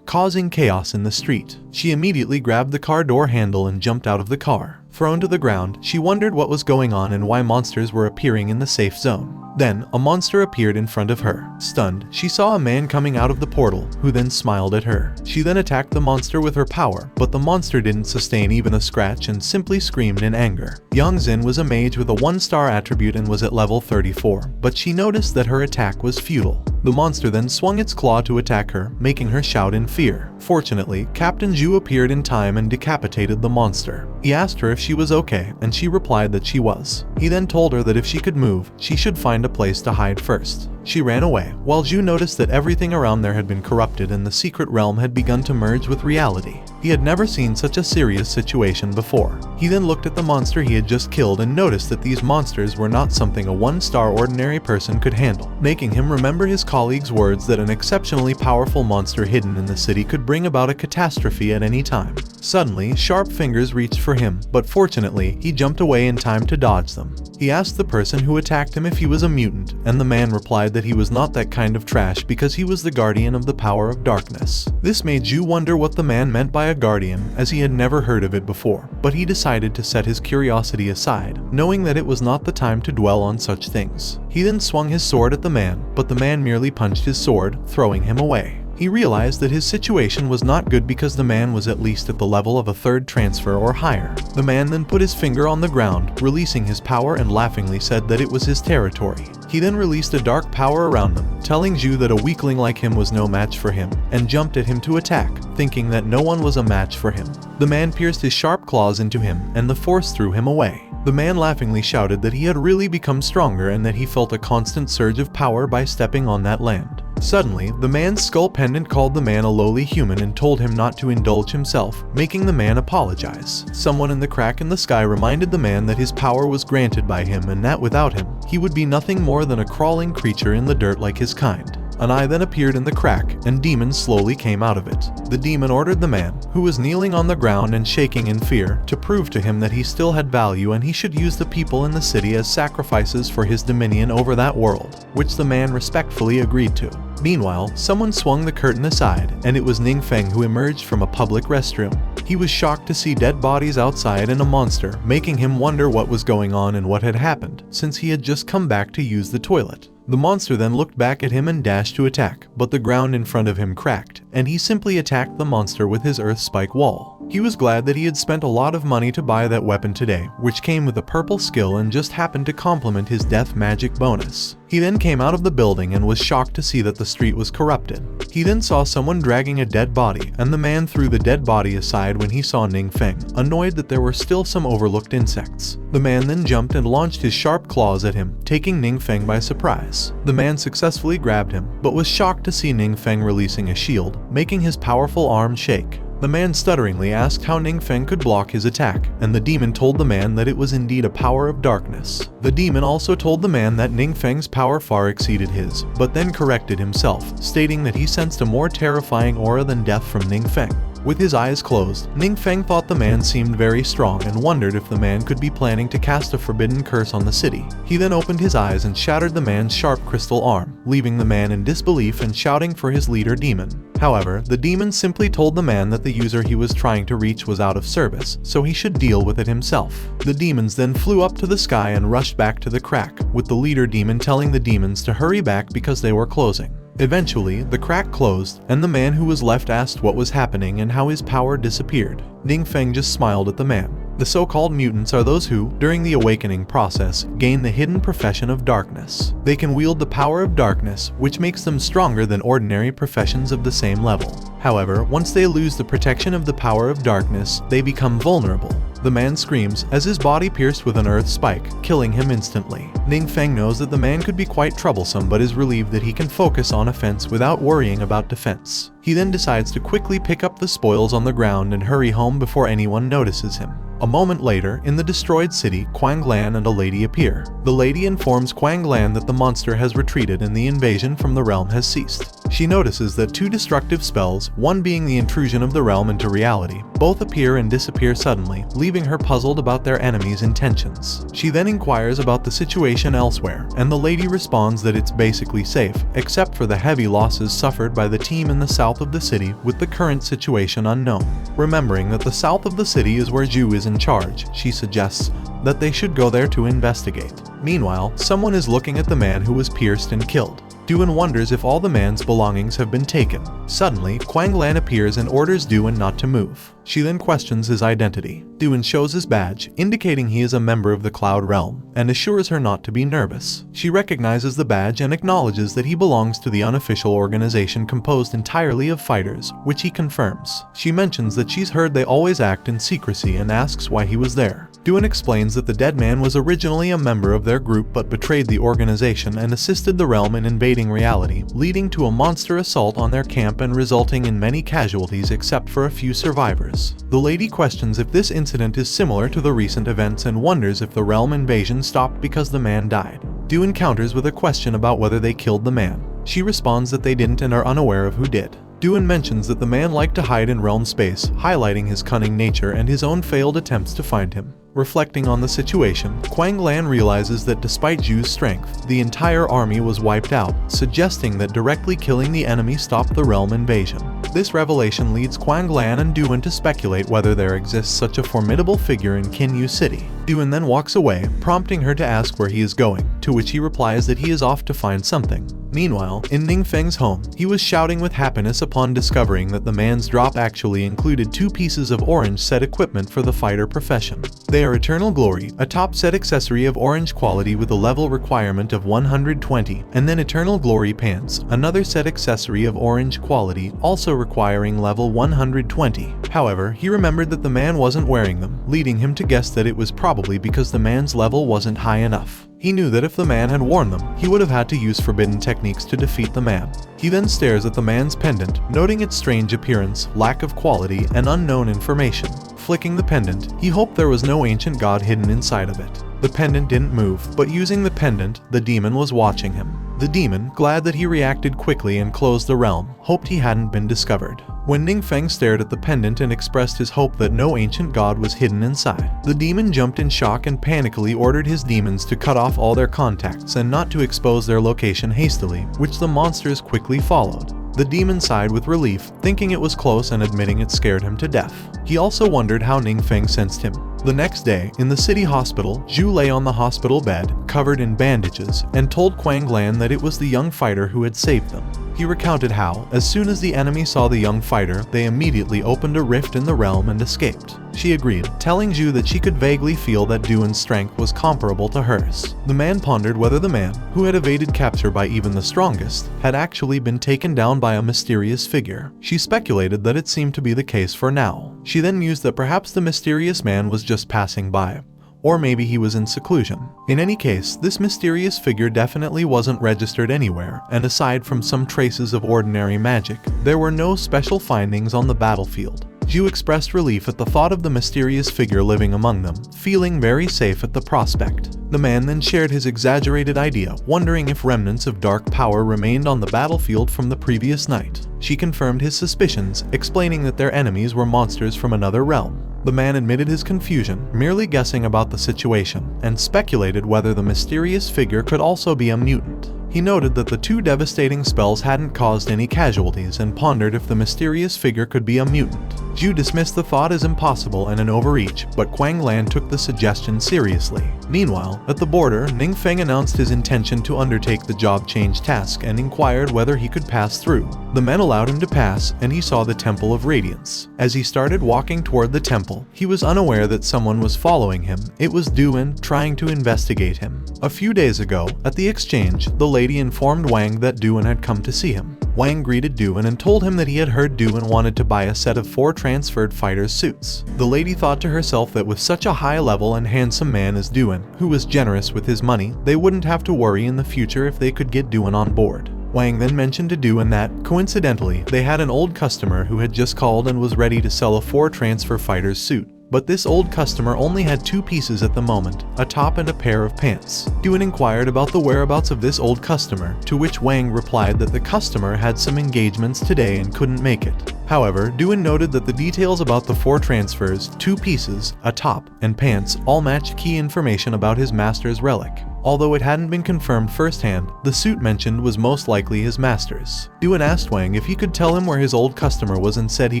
causing chaos in the street. She immediately grabbed the car door handle and jumped out of the car. Thrown to the ground, she wondered what was going on and why monsters were appearing in the safe zone. Then, a monster appeared in front of her. Stunned, she saw a man coming out of the portal, who then smiled at her. She then attacked the monster with her power, but the monster didn't sustain even a scratch and simply screamed in anger. Yang Xin was a mage with a 1-star attribute and was at level 34, but she noticed that her attack was futile. The monster then swung its claw to attack her, making her shout in fear. Fortunately, Captain Zhu appeared in time and decapitated the monster. He asked her if she was okay, and she replied that she was. He then told her that if she could move, she should find a place to hide first. She ran away, while Zhu noticed that everything around there had been corrupted and the secret realm had begun to merge with reality. He had never seen such a serious situation before. He then looked at the monster he had just killed and noticed that these monsters were not something a 1-star ordinary person could handle, making him remember his colleague's words that an exceptionally powerful monster hidden in the city could bring about a catastrophe at any time. Suddenly, sharp fingers reached for him, but fortunately, he jumped away in time to dodge them. He asked the person who attacked him if he was a mutant, and the man replied that he was not that kind of trash because he was the guardian of the power of darkness. This made Zhu wonder what the man meant by a guardian, as he had never heard of it before, but he decided to set his curiosity aside, knowing that it was not the time to dwell on such things. He then swung his sword at the man, but the man merely punched his sword, throwing him away. He realized that his situation was not good because the man was at least at the level of a 3rd transfer or higher. The man then put his finger on the ground, releasing his power and laughingly said that it was his territory. He then released a dark power around them, telling Zhu that a weakling like him was no match for him, and jumped at him to attack, thinking that no one was a match for him. The man pierced his sharp claws into him, and the force threw him away. The man laughingly shouted that he had really become stronger and that he felt a constant surge of power by stepping on that land. Suddenly, the man's skull pendant called the man a lowly human and told him not to indulge himself, making the man apologize. Someone in the crack in the sky reminded the man that his power was granted by him and that without him, he would be nothing more than a crawling creature in the dirt like his kind. An eye then appeared in the crack, and demons slowly came out of it. The demon ordered the man, who was kneeling on the ground and shaking in fear, to prove to him that he still had value and he should use the people in the city as sacrifices for his dominion over that world, which the man respectfully agreed to. Meanwhile, someone swung the curtain aside, and it was Ningfeng who emerged from a public restroom. He was shocked to see dead bodies outside and a monster, making him wonder what was going on and what had happened, since he had just come back to use the toilet. The monster then looked back at him and dashed to attack, but the ground in front of him cracked, and he simply attacked the monster with his earth spike wall. He was glad that he had spent a lot of money to buy that weapon today, which came with a purple skill and just happened to complement his death magic bonus. He then came out of the building and was shocked to see that the street was corrupted. He then saw someone dragging a dead body, and the man threw the dead body aside when he saw Ningfeng, annoyed that there were still some overlooked insects. The man then jumped and launched his sharp claws at him, taking Ningfeng by surprise. The man successfully grabbed him, but was shocked to see Ningfeng releasing a shield, making his powerful arm shake. The man stutteringly asked how Ningfeng could block his attack, and the demon told the man that it was indeed a power of darkness. The demon also told the man that Ningfeng's power far exceeded his, but then corrected himself, stating that he sensed a more terrifying aura than death from Ningfeng. With his eyes closed, Ningfeng thought the man seemed very strong and wondered if the man could be planning to cast a forbidden curse on the city. He then opened his eyes and shattered the man's sharp crystal arm, leaving the man in disbelief and shouting for his leader demon. However, the demon simply told the man that the user he was trying to reach was out of service, so he should deal with it himself. The demons then flew up to the sky and rushed back to the crack, with the leader demon telling the demons to hurry back because they were closing. Eventually, the crack closed, and the man who was left asked what was happening and how his power disappeared. Ningfeng just smiled at the man. The so-called mutants are those who, during the awakening process, gain the hidden profession of darkness. They can wield the power of darkness, which makes them stronger than ordinary professions of the same level. However, once they lose the protection of the power of darkness, they become vulnerable. The man screams as his body pierced with an earth spike, killing him instantly. Ningfeng knows that the man could be quite troublesome but is relieved that he can focus on offense without worrying about defense. He then decides to quickly pick up the spoils on the ground and hurry home before anyone notices him. A moment later, in the destroyed city, Quang Lan and a lady appear. The lady informs Quang Lan that the monster has retreated and the invasion from the realm has ceased. She notices that two destructive spells, one being the intrusion of the realm into reality, both appear and disappear suddenly, leaving her puzzled about their enemy's intentions. She then inquires about the situation elsewhere, and the lady responds that it's basically safe, except for the heavy losses suffered by the team in the south of the city, with the current situation unknown. Remembering that the south of the city is where Zhu is in charge, she suggests that they should go there to investigate. Meanwhile, someone is looking at the man who was pierced and killed. Duan wonders if all the man's belongings have been taken. Suddenly, Quang Lan appears and orders Duan not to move. She then questions his identity. Duan shows his badge, indicating he is a member of the Cloud Realm, and assures her not to be nervous. She recognizes the badge and acknowledges that he belongs to the unofficial organization composed entirely of fighters, which he confirms. She mentions that she's heard they always act in secrecy and asks why he was there. Duan explains that the dead man was originally a member of their group but betrayed the organization and assisted the realm in invading reality, leading to a monster assault on their camp and resulting in many casualties except for a few survivors. The lady questions if this incident is similar to the recent events and wonders if the realm invasion stopped because the man died. Duan counters with a question about whether they killed the man. She responds that they didn't and are unaware of who did. Duan mentions that the man liked to hide in realm space, highlighting his cunning nature and his own failed attempts to find him. Reflecting on the situation, Quang Lan realizes that despite Zhu's strength, the entire army was wiped out, suggesting that directly killing the enemy stopped the realm invasion. This revelation leads Quang Lan and Duan to speculate whether there exists such a formidable figure in Kinyu City. Duan then walks away, prompting her to ask where he is going, to which he replies that he is off to find something. Meanwhile, in Ningfeng's home, he was shouting with happiness upon discovering that the man's drop actually included 2 pieces of orange set equipment for the fighter profession. They are Eternal Glory, a top set accessory of orange quality with a level requirement of 120, and then Eternal Glory Pants, another set accessory of orange quality, also requiring level 120. However, he remembered that the man wasn't wearing them, leading him to guess that it was probably because the man's level wasn't high enough. He knew that if the man had worn them, he would have had to use forbidden techniques to defeat the man. He then stares at the man's pendant, noting its strange appearance, lack of quality, and unknown information. Flicking the pendant, he hoped there was no ancient god hidden inside of it. The pendant didn't move, but using the pendant, the demon was watching him. The demon, glad that he reacted quickly and closed the realm, hoped he hadn't been discovered. When Ningfeng stared at the pendant and expressed his hope that no ancient god was hidden inside, the demon jumped in shock and panically ordered his demons to cut off all their contacts and not to expose their location hastily, which the monsters quickly followed. The demon sighed with relief, thinking it was close and admitting it scared him to death. He also wondered how Ningfeng sensed him. The next day, in the city hospital, Zhu lay on the hospital bed, covered in bandages, and told Quang Lan that it was the young fighter who had saved them. He recounted how, as soon as the enemy saw the young fighter, they immediately opened a rift in the realm and escaped. She agreed, telling Zhu that she could vaguely feel that Duan's strength was comparable to hers. The man pondered whether the man, who had evaded capture by even the strongest, had actually been taken down by a mysterious figure. She speculated that it seemed to be the case for now. She then mused that perhaps the mysterious man was just passing by. Or maybe he was in seclusion. In any case, this mysterious figure definitely wasn't registered anywhere, and aside from some traces of ordinary magic, there were no special findings on the battlefield. Zhu expressed relief at the thought of the mysterious figure living among them, feeling very safe at the prospect. The man then shared his exaggerated idea, wondering if remnants of dark power remained on the battlefield from the previous night. She confirmed his suspicions, explaining that their enemies were monsters from another realm. The man admitted his confusion, merely guessing about the situation, and speculated whether the mysterious figure could also be a mutant. He noted that the two devastating spells hadn't caused any casualties and pondered if the mysterious figure could be a mutant. Zhu dismissed the thought as impossible and an overreach, but Quang Lan took the suggestion seriously. Meanwhile, at the border, Ningfeng announced his intention to undertake the job change task and inquired whether he could pass through. The men allowed him to pass, and he saw the Temple of Radiance. As he started walking toward the temple, he was unaware that someone was following him. It was Duan, trying to investigate him. A few days ago, at the exchange, the lady informed Wang that Duan had come to see him. Wang greeted Duan and told him that he had heard Duan wanted to buy a set of 4 transferred fighters' suits. The lady thought to herself that with such a high-level and handsome man as Duan, who was generous with his money, they wouldn't have to worry in the future if they could get Duan on board. Wang then mentioned to Duan that, coincidentally, they had an old customer who had just called and was ready to sell a 4 transfer fighters' suit. But this old customer only had 2 pieces at the moment, a top and a pair of pants. Duan inquired about the whereabouts of this old customer, to which Wang replied that the customer had some engagements today and couldn't make it. However, Duan noted that the details about the 4 transfers, 2 pieces, a top, and pants all matched key information about his master's relic. Although it hadn't been confirmed firsthand, the suit mentioned was most likely his master's. Duan asked Wang if he could tell him where his old customer was and said he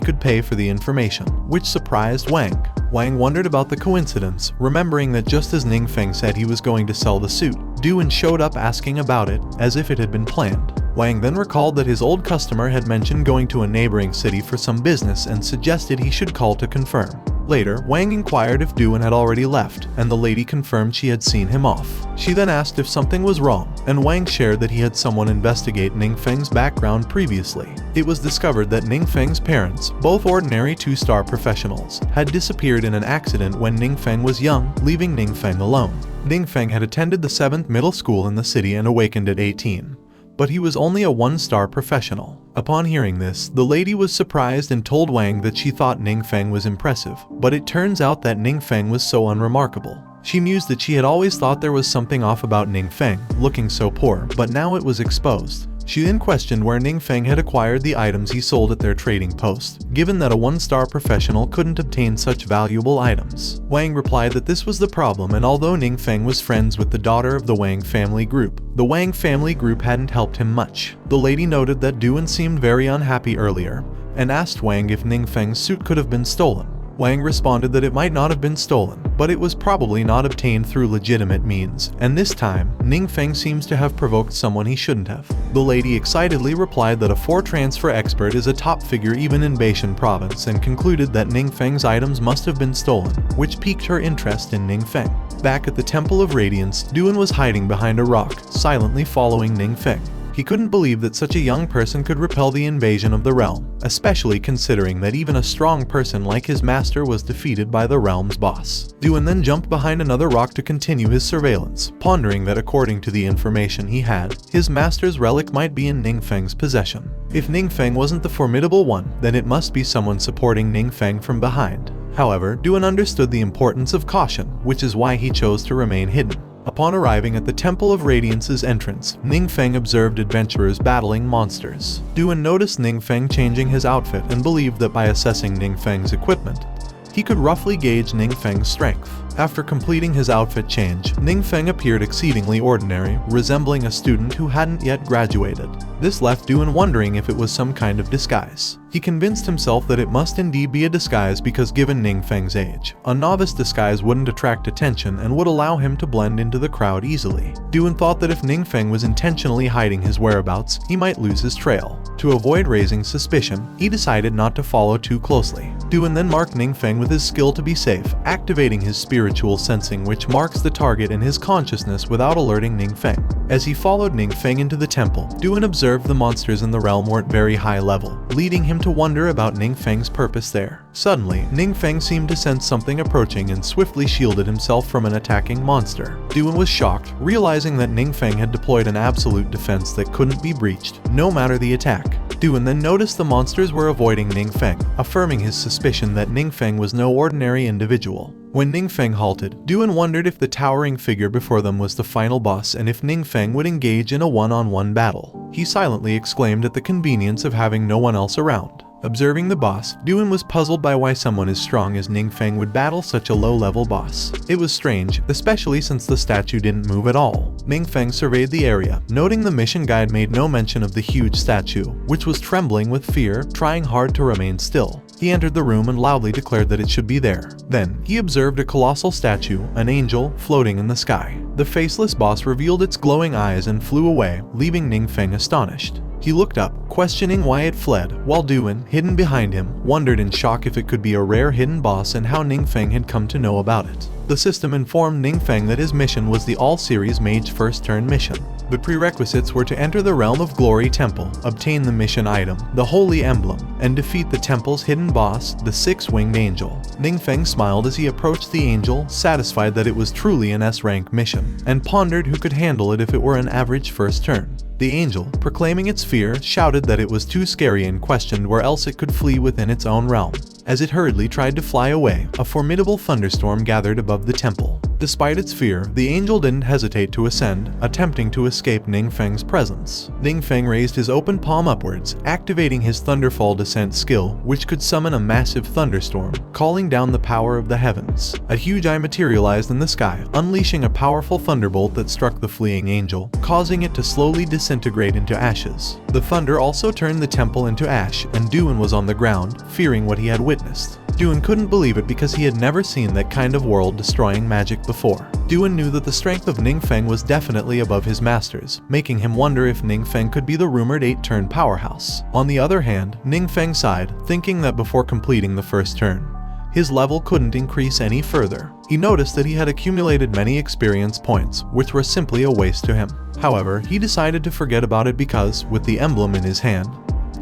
could pay for the information, which surprised Wang. Wang wondered about the coincidence, remembering that just as Ningfeng said he was going to sell the suit, Duan showed up asking about it, as if it had been planned. Wang then recalled that his old customer had mentioned going to a neighboring city for some business and suggested he should call to confirm. Later, Wang inquired if Duan had already left, and the lady confirmed she had seen him off. She then asked if something was wrong, and Wang shared that he had someone investigate Ningfeng's background previously. It was discovered that Ningfeng's parents, both ordinary 2-star professionals, had disappeared in an accident when Ningfeng was young, leaving Ningfeng alone. Ningfeng had attended the 7th middle school in the city and awakened at 18. But he was only a 1-star professional. Upon hearing this, the lady was surprised and told Wang that she thought Ningfeng was impressive, but it turns out that Ningfeng was so unremarkable. She mused that she had always thought there was something off about Ningfeng, looking so poor, but now it was exposed. She then questioned where Ningfeng had acquired the items he sold at their trading post, given that a 1-star professional couldn't obtain such valuable items. Wang replied that this was the problem, and although Ningfeng was friends with the daughter of the Wang family group, the Wang family group hadn't helped him much. The lady noted that Duan seemed very unhappy earlier, and asked Wang if Ningfeng's suit could have been stolen. Wang responded that it might not have been stolen, but it was probably not obtained through legitimate means, and this time, Ningfeng seems to have provoked someone he shouldn't have. The lady excitedly replied that a 4 transfer expert is a top figure even in Beishan province, and concluded that Ningfeng's items must have been stolen, which piqued her interest in Ningfeng. Back at the Temple of Radiance, Duan was hiding behind a rock, silently following Ningfeng. He couldn't believe that such a young person could repel the invasion of the realm, especially considering that even a strong person like his master was defeated by the realm's boss. Duan then jumped behind another rock to continue his surveillance, pondering that according to the information he had, his master's relic might be in Ningfeng's possession. If Ningfeng wasn't the formidable one, then it must be someone supporting Ningfeng from behind. However, Duan understood the importance of caution, which is why he chose to remain hidden. Upon arriving at the Temple of Radiance's entrance, Ningfeng observed adventurers battling monsters. Duan noticed Ningfeng changing his outfit and believed that by assessing Ningfeng's equipment, he could roughly gauge Ningfeng's strength. After completing his outfit change, Ningfeng appeared exceedingly ordinary, resembling a student who hadn't yet graduated. This left Duan wondering if it was some kind of disguise. He convinced himself that it must indeed be a disguise because given Ningfeng's age, a novice disguise wouldn't attract attention and would allow him to blend into the crowd easily. Duan thought that if Ningfeng was intentionally hiding his whereabouts, he might lose his trail. To avoid raising suspicion, he decided not to follow too closely. Duan then marked Ningfeng with his skill to be safe, activating his spiritual sensing which marks the target in his consciousness without alerting Ningfeng. As he followed Ningfeng into the temple, Duan observed the monsters in the realm were at very high level, leading him to wonder about Ningfeng's purpose there. Suddenly, Ningfeng seemed to sense something approaching and swiftly shielded himself from an attacking monster. Duan was shocked, realizing that Ningfeng had deployed an absolute defense that couldn't be breached, no matter the attack. Duan then noticed the monsters were avoiding Ningfeng, affirming his suspicion that Ningfeng was no ordinary individual. When Ningfeng halted, Duan wondered if the towering figure before them was the final boss and if Ningfeng would engage in a one-on-one battle. He silently exclaimed at the convenience of having no one else around. Observing the boss, Duan was puzzled by why someone as strong as Ningfeng would battle such a low-level boss. It was strange, especially since the statue didn't move at all. Ningfeng surveyed the area, noting the mission guide made no mention of the huge statue, which was trembling with fear, trying hard to remain still. He entered the room and loudly declared that it should be there. Then, he observed a colossal statue, an angel, floating in the sky. The faceless boss revealed its glowing eyes and flew away, leaving Ningfeng astonished. He looked up, questioning why it fled, while Duan, hidden behind him, wondered in shock if it could be a rare hidden boss and how Ningfeng had come to know about it. The system informed Ningfeng that his mission was the all-series mage first turn mission. The prerequisites were to enter the Realm of Glory Temple, obtain the mission item, the Holy Emblem, and defeat the temple's hidden boss, the six-winged angel. Ningfeng smiled as he approached the angel, satisfied that it was truly an S-rank mission, and pondered who could handle it if it were an average first turn. The angel, proclaiming its fear, shouted that it was too scary and questioned where else it could flee within its own realm. As it hurriedly tried to fly away, a formidable thunderstorm gathered above the temple. Despite its fear, the angel didn't hesitate to ascend, attempting to escape Ningfeng's presence. Ningfeng raised his open palm upwards, activating his Thunderfall descent skill, which could summon a massive thunderstorm, calling down the power of the heavens. A huge eye materialized in the sky, unleashing a powerful thunderbolt that struck the fleeing angel, causing it to slowly disintegrate into ashes. The thunder also turned the temple into ash, and Duan was on the ground, fearing what he had witnessed. Duan couldn't believe it because he had never seen that kind of world-destroying magic before. Duan knew that the strength of Ningfeng was definitely above his master's, making him wonder if Ningfeng could be the rumored 8-turn powerhouse. On the other hand, Ningfeng sighed, thinking that before completing the first turn, his level couldn't increase any further. He noticed that he had accumulated many experience points, which were simply a waste to him. However, he decided to forget about it because, with the emblem in his hand,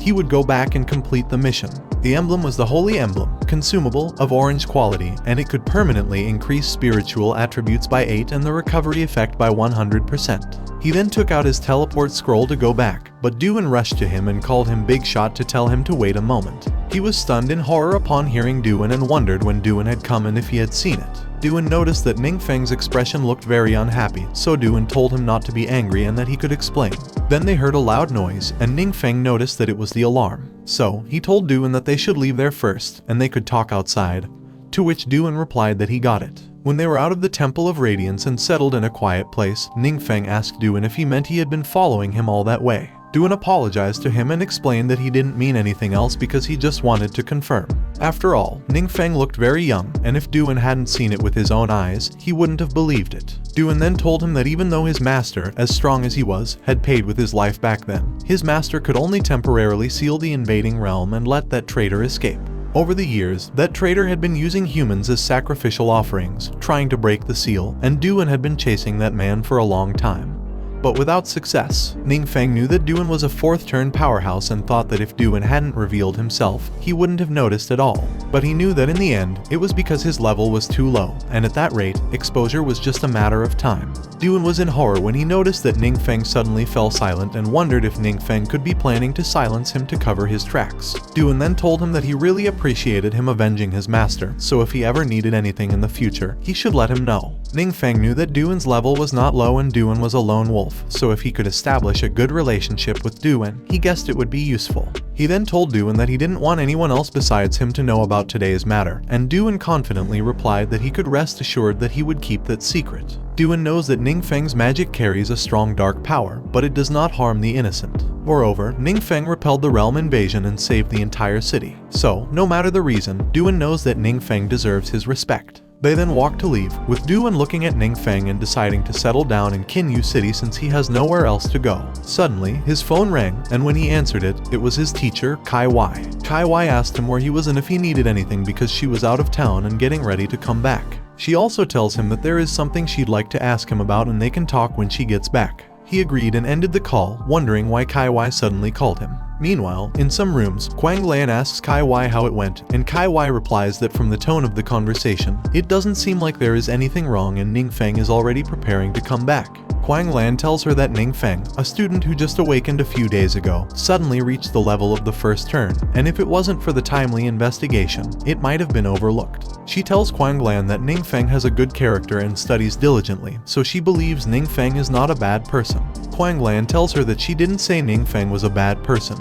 he would go back and complete the mission. The emblem was the Holy Emblem, consumable, of orange quality, and it could permanently increase spiritual attributes by 8 and the recovery effect by 100%. He then took out his teleport scroll to go back, but Duan rushed to him and called him Big Shot to tell him to wait a moment. He was stunned in horror upon hearing Duan and wondered when Duan had come and if he had seen it. Duan noticed that Ningfeng's expression looked very unhappy, so Duan told him not to be angry and that he could explain. Then they heard a loud noise, and Ningfeng noticed that it was the alarm. So, he told Duan that they should leave there first, and they could talk outside, to which Duan replied that he got it. When they were out of the Temple of Radiance and settled in a quiet place, Ningfeng asked Duan if he meant he had been following him all that way. Duan apologized to him and explained that he didn't mean anything else because he just wanted to confirm. After all, Ningfeng looked very young, and if Duan hadn't seen it with his own eyes, he wouldn't have believed it. Duan then told him that even though his master, as strong as he was, had paid with his life back then, his master could only temporarily seal the invading realm and let that traitor escape. Over the years, that traitor had been using humans as sacrificial offerings, trying to break the seal, and Duan had been chasing that man for a long time. but without success. Ningfeng knew that Duan was a 4th turn powerhouse and thought that if Duan hadn't revealed himself, he wouldn't have noticed at all. But he knew that in the end, it was because his level was too low, and at that rate, exposure was just a matter of time. Duan was in horror when he noticed that Ningfeng suddenly fell silent and wondered if Ningfeng could be planning to silence him to cover his tracks. Duan then told him that he really appreciated him avenging his master, so if he ever needed anything in the future, he should let him know. Ningfeng knew that Duan's level was not low and Duan was a lone wolf, so if he could establish a good relationship with Duan, he guessed it would be useful. He then told Duan that he didn't want anyone else besides him to know about today's matter, and Duan confidently replied that he could rest assured that he would keep that secret. Duan knows that Ningfeng's magic carries a strong dark power, but it does not harm the innocent. Moreover, Ningfeng repelled the realm invasion and saved the entire city. So, no matter the reason, Duan knows that Ningfeng deserves his respect. They then walk to leave, with Duan looking at Ningfeng and deciding to settle down in Kinyu City since he has nowhere else to go. Suddenly, his phone rang, and when he answered it, it was his teacher, Kai Wai. Kai Wai asked him where he was and if he needed anything because she was out of town and getting ready to come back. She also tells him that there is something she'd like to ask him about and they can talk when she gets back. He agreed and ended the call, wondering why Kai Wai suddenly called him. Meanwhile, in some rooms, Quang Lan asks Kai Wai how it went, and Kai Wai replies that from the tone of the conversation, it doesn't seem like there is anything wrong and Ningfeng is already preparing to come back. Quang Lan tells her that Ningfeng, a student who just awakened a few days ago, suddenly reached the level of the 1st turn, and if it wasn't for the timely investigation, it might have been overlooked. She tells Quang Lan that Ningfeng has a good character and studies diligently, so she believes Ningfeng is not a bad person. Quang Lan tells her that she didn't say Ningfeng was a bad person,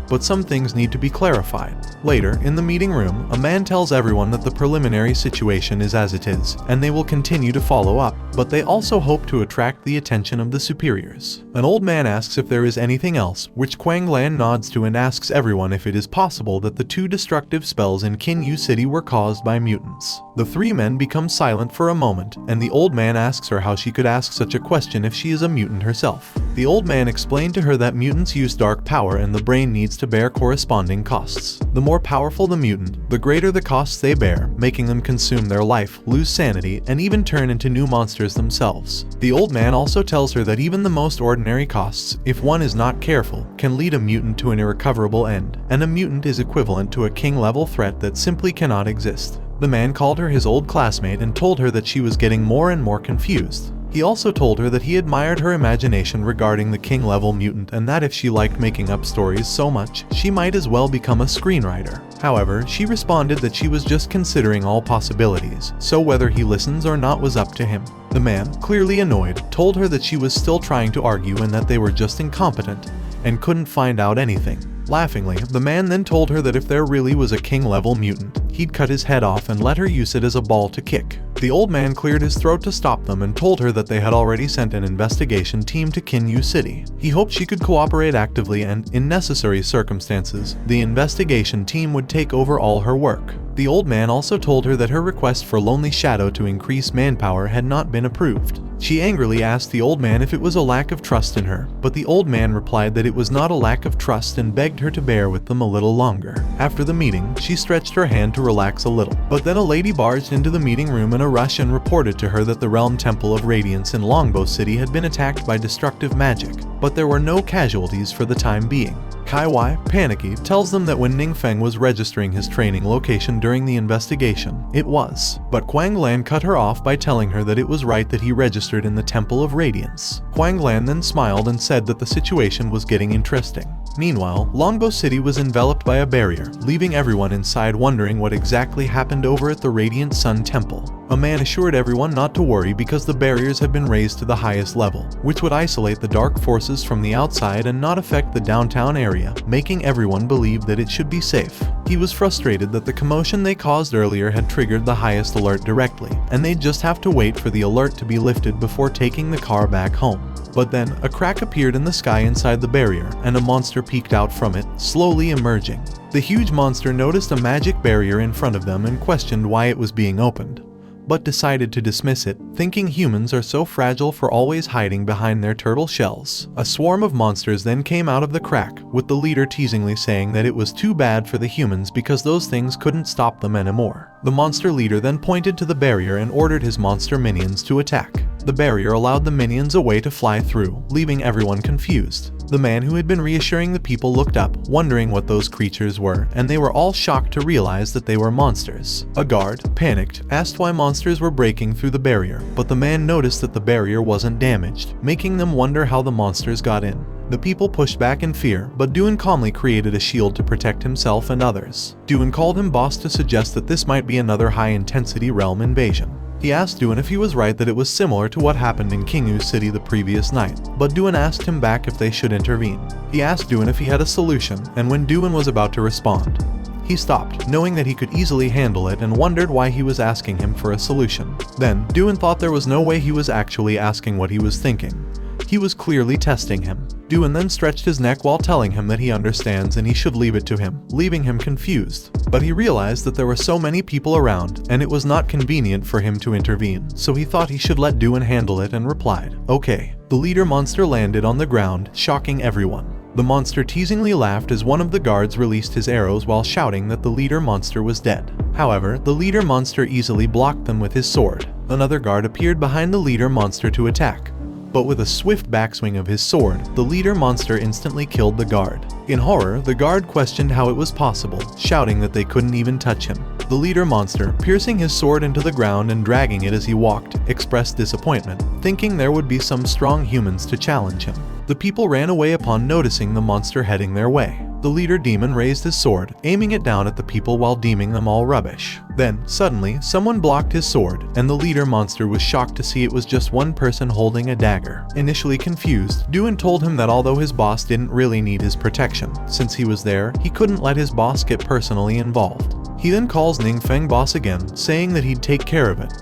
but some things need to be clarified. Later, in the meeting room, a man tells everyone that the preliminary situation is as it is, and they will continue to follow up, but they also hope to attract the attention of the superiors. An old man asks if there is anything else, which Quang Lan nods to and asks everyone if it is possible that the 2 destructive spells in Kinyu City were caused by mutants. The 3 men become silent for a moment, and the old man asks her how she could ask such a question if she is a mutant herself. The old man explained to her that mutants use dark power and the brain needs to bear corresponding costs. The more powerful the mutant, the greater the costs they bear, making them consume their life, lose sanity, and even turn into new monsters themselves. The old man also tells her that even the most ordinary costs, if one is not careful, can lead a mutant to an irrecoverable end, and a mutant is equivalent to a king-level threat that simply cannot exist. The man called her his old classmate and told her that she was getting more and more confused. He also told her that he admired her imagination regarding the king-level mutant and that if she liked making up stories so much, she might as well become a screenwriter. However, she responded that she was just considering all possibilities, so whether he listens or not was up to him. The man, clearly annoyed, told her that she was still trying to argue and that they were just incompetent and couldn't find out anything. Laughingly, the man then told her that if there really was a king-level mutant, he'd cut his head off and let her use it as a ball to kick. The old man cleared his throat to stop them and told her that they had already sent an investigation team to Kinyu City. He hoped she could cooperate actively and, in necessary circumstances, the investigation team would take over all her work. The old man also told her that her request for Lonely Shadow to increase manpower had not been approved. She angrily asked the old man if it was a lack of trust in her, but the old man replied that it was not a lack of trust and begged her to bear with them a little longer. After the meeting, she stretched her hand to relax a little, but then a lady barged into the meeting room in a rush and reported to her that the Realm Temple of Radiance in Longbow City had been attacked by destructive magic, but there were no casualties for the time being. Kai Wai, panicky, tells them that when Ningfeng was registering his training location during the investigation, it was. But Quang Lan cut her off by telling her that it was right that he registered in the Temple of Radiance. Quang Lan then smiled and said that the situation was getting interesting. Meanwhile, Longbow City was enveloped by a barrier, leaving everyone inside wondering what exactly happened over at the Radiant Sun Temple. A man assured everyone not to worry because the barriers had been raised to the highest level, which would isolate the dark forces from the outside and not affect the downtown area, making everyone believe that it should be safe. He was frustrated that the commotion they caused earlier had triggered the highest alert directly, and they'd just have to wait for the alert to be lifted before taking the car back home. But then, a crack appeared in the sky inside the barrier, and a monster peeked out from it, slowly emerging. The huge monster noticed a magic barrier in front of them and questioned why it was being opened, but decided to dismiss it, thinking humans are so fragile for always hiding behind their turtle shells. A swarm of monsters then came out of the crack, with the leader teasingly saying that it was too bad for the humans because those things couldn't stop them anymore. The monster leader then pointed to the barrier and ordered his monster minions to attack. The barrier allowed the minions a way to fly through, leaving everyone confused. The man who had been reassuring the people looked up, wondering what those creatures were, and they were all shocked to realize that they were monsters. A guard, panicked, asked why monsters were breaking through the barrier, but the man noticed that the barrier wasn't damaged, making them wonder how the monsters got in. The people pushed back in fear, but Doon calmly created a shield to protect himself and others. Doon called him boss to suggest that this might be another high-intensity realm invasion. He asked Doon if he was right that it was similar to what happened in Kingu City the previous night, but Doon asked him back if they should intervene. He asked Doon if he had a solution, and when Doon was about to respond, he stopped, knowing that he could easily handle it, and wondered why he was asking him for a solution. Then, Doon thought there was no way he was actually asking what he was thinking. He was clearly testing him. Doon then stretched his neck while telling him that he understands and he should leave it to him, leaving him confused. But he realized that there were so many people around, and it was not convenient for him to intervene, so he thought he should let Doon handle it and replied, "Okay." The leader monster landed on the ground, shocking everyone. The monster teasingly laughed as one of the guards released his arrows while shouting that the leader monster was dead. However, the leader monster easily blocked them with his sword. Another guard appeared behind the leader monster to attack. But with a swift backswing of his sword, the leader monster instantly killed the guard. In horror, the guard questioned how it was possible, shouting that they couldn't even touch him. The leader monster, piercing his sword into the ground and dragging it as he walked, expressed disappointment, thinking there would be some strong humans to challenge him. The people ran away upon noticing the monster heading their way. The leader demon raised his sword, aiming it down at the people while deeming them all rubbish. Then, suddenly, someone blocked his sword, and the leader monster was shocked to see it was just one person holding a dagger. Initially confused, Doon told him that although his boss didn't really need his protection, since he was there, he couldn't let his boss get personally involved. He then calls Ningfeng boss again, saying that he'd take care of it,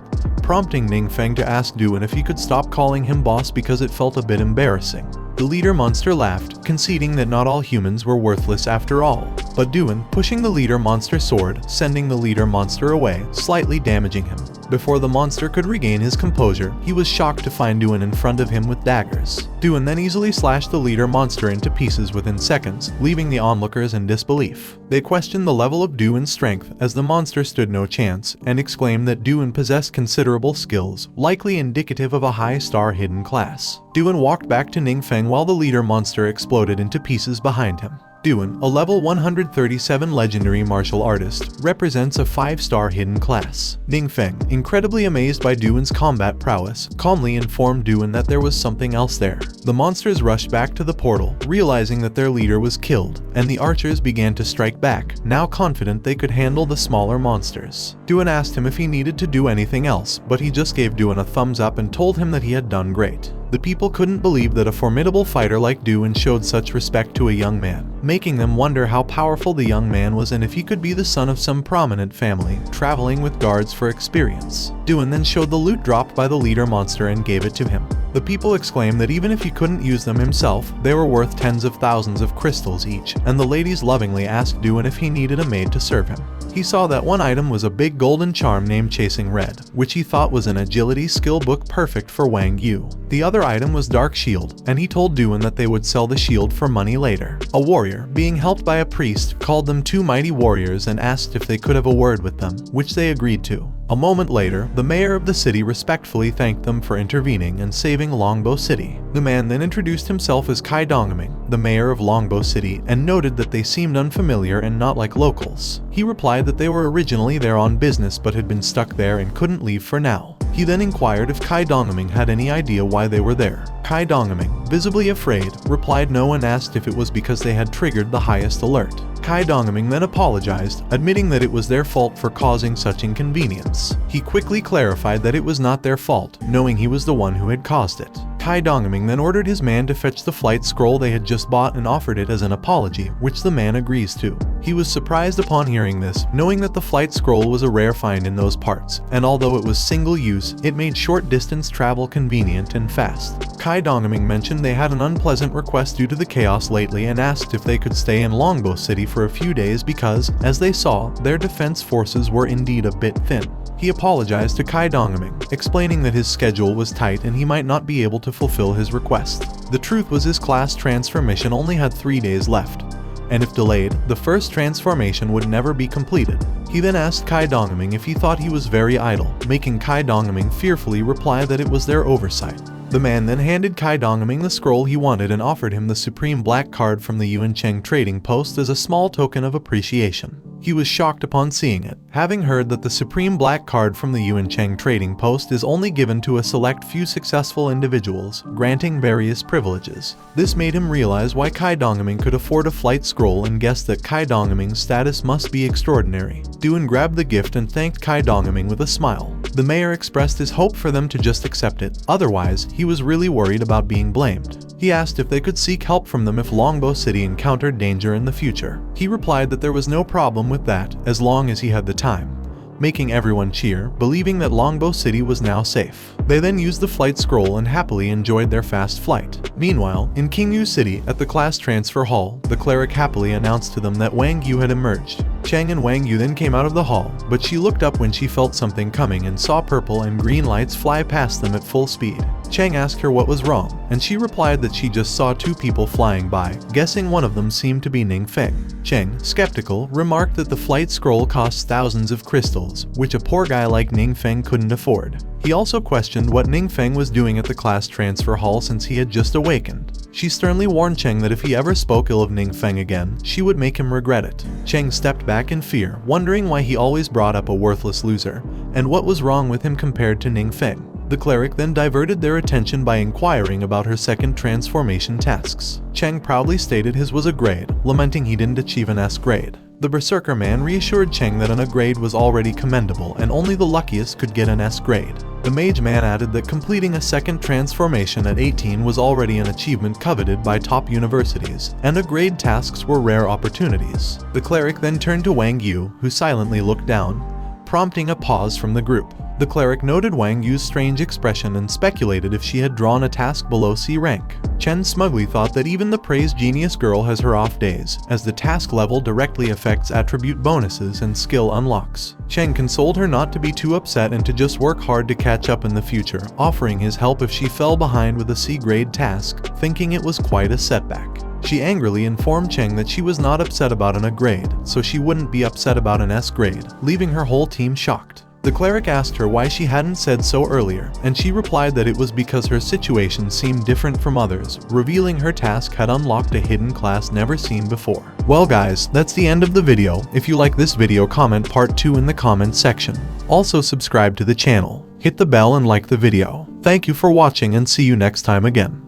prompting Ningfeng to ask Doon if he could stop calling him boss because it felt a bit embarrassing. The leader monster laughed, conceding that not all humans were worthless after all, but Doon pushing the leader monster's sword, sending the leader monster away, slightly damaging him. Before the monster could regain his composure, he was shocked to find Doon in front of him with daggers. Doon then easily slashed the leader monster into pieces within seconds, leaving the onlookers in disbelief. They questioned the level of Doon's strength as the monster stood no chance, and exclaimed that Doon possessed considerable skills, likely indicative of a high star hidden class. Doon walked back to Ningfeng while the leader monster exploded into pieces behind him. Doon, a level 137 legendary martial artist, represents a 5-star hidden class. Ningfeng, incredibly amazed by Doon's combat prowess, calmly informed Doon that there was something else there. The monsters rushed back to the portal, realizing that their leader was killed, and the archers began to strike back, now confident they could handle the smaller monsters. Doon asked him if he needed to do anything else, but he just gave Doon a thumbs up and told him that he had done great. The people couldn't believe that a formidable fighter like Doon showed such respect to a young man, making them wonder how powerful the young man was and if he could be the son of some prominent family, traveling with guards for experience. Doon then showed the loot dropped by the leader monster and gave it to him. The people exclaimed that even if he couldn't use them himself, they were worth tens of thousands of crystals each, and the ladies lovingly asked Doon if he needed a maid to serve him. He saw that one item was a big golden charm named Chasing Red, which he thought was an agility skill book perfect for Wang Yu. The other item was Dark Shield, and he told Doon that they would sell the shield for money later. A warrior, being helped by a priest, called them two mighty warriors and asked if they could have a word with them, which they agreed to. A moment later, the mayor of the city respectfully thanked them for intervening and saving Longbow City. The man then introduced himself as Kai Dongming, the mayor of Longbow City, and noted that they seemed unfamiliar and not like locals. He replied that they were originally there on business but had been stuck there and couldn't leave for now. He then inquired if Kai Dongming had any idea why they were there. Kai Dongming, visibly afraid, replied no and asked if it was because they had triggered the highest alert. Kai Dongming then apologized, admitting that it was their fault for causing such inconvenience. He quickly clarified that it was not their fault, knowing he was the one who had caused it. Kai Dongming then ordered his man to fetch the flight scroll they had just bought and offered it as an apology, which the man agrees to. He was surprised upon hearing this, knowing that the flight scroll was a rare find in those parts, and although it was single use, it made short distance travel convenient and fast. Kai Dongming mentioned they had an unpleasant request due to the chaos lately and asked if they could stay in Longbow City for a few days because, as they saw, their defense forces were indeed a bit thin. He apologized to Kai Dongming, explaining that his schedule was tight and he might not be able to fulfill his request. The truth was his class transformation only had 3 days left, and if delayed, the first transformation would never be completed. He He then asked Kai Dongming if he thought he was very idle, making Kai Dongming fearfully reply that it was their oversight. The man then handed Kai Dongming the scroll he wanted and offered him the supreme black card from the Yuan Cheng trading post as a small token of appreciation. He was shocked upon seeing it, having heard that the supreme black card from the Yuan Cheng trading post is only given to a select few successful individuals, granting various privileges. This made him realize why Kai Dongming could afford a flight scroll and guessed that Kai Dongming's status must be extraordinary. Duen grabbed the gift and thanked Kai Dongming with a smile. The mayor expressed his hope for them to just accept it, otherwise he was really worried about being blamed. He asked if they could seek help from them if Longbow City encountered danger in the future. He replied that there was no problem with that, as long as he had the time, making everyone cheer, believing that Longbow City was now safe. They then used the flight scroll and happily enjoyed their fast flight. Meanwhile, in Qingyu City, at the class transfer hall, the cleric happily announced to them that Wang Yu had emerged. Cheng and Wang Yu then came out of the hall, but she looked up when she felt something coming and saw purple and green lights fly past them at full speed. Cheng asked her what was wrong, and she replied that she just saw two people flying by, guessing one of them seemed to be Ning Feng. Cheng, skeptical, remarked that the flight scroll costs thousands of crystals, which a poor guy like Ning Feng couldn't afford. He also questioned what Ning Feng was doing at the class transfer hall since he had just awakened. She sternly warned Cheng that if he ever spoke ill of Ning Feng again, she would make him regret it. Cheng stepped back in fear, wondering why he always brought up a worthless loser, and what was wrong with him compared to Ning Feng. The cleric then diverted their attention by inquiring about her second transformation tasks. Cheng proudly stated his was a grade, lamenting he didn't achieve an S grade. The Berserker man reassured Cheng that an A grade was already commendable and only the luckiest could get an S grade. The mage man added that completing a second transformation at 18 was already an achievement coveted by top universities, and A grade tasks were rare opportunities. The cleric then turned to Wang Yu, who silently looked down, prompting a pause from the group. The cleric noted Wang Yu's strange expression and speculated if she had drawn a task below C rank. Chen smugly thought that even the praised genius girl has her off days, as the task level directly affects attribute bonuses and skill unlocks. Chen consoled her not to be too upset and to just work hard to catch up in the future, offering his help if she fell behind with a C grade task, thinking it was quite a setback. She angrily informed Cheng that she was not upset about an A grade, so she wouldn't be upset about an S grade, leaving her whole team shocked. The cleric asked her why she hadn't said so earlier, and she replied that it was because her situation seemed different from others, revealing her task had unlocked a hidden class never seen before. Well guys, that's the end of the video. If you like this video, comment part 2 in the comments section. Also subscribe to the channel, hit the bell and like the video. Thank you for watching and see you next time again.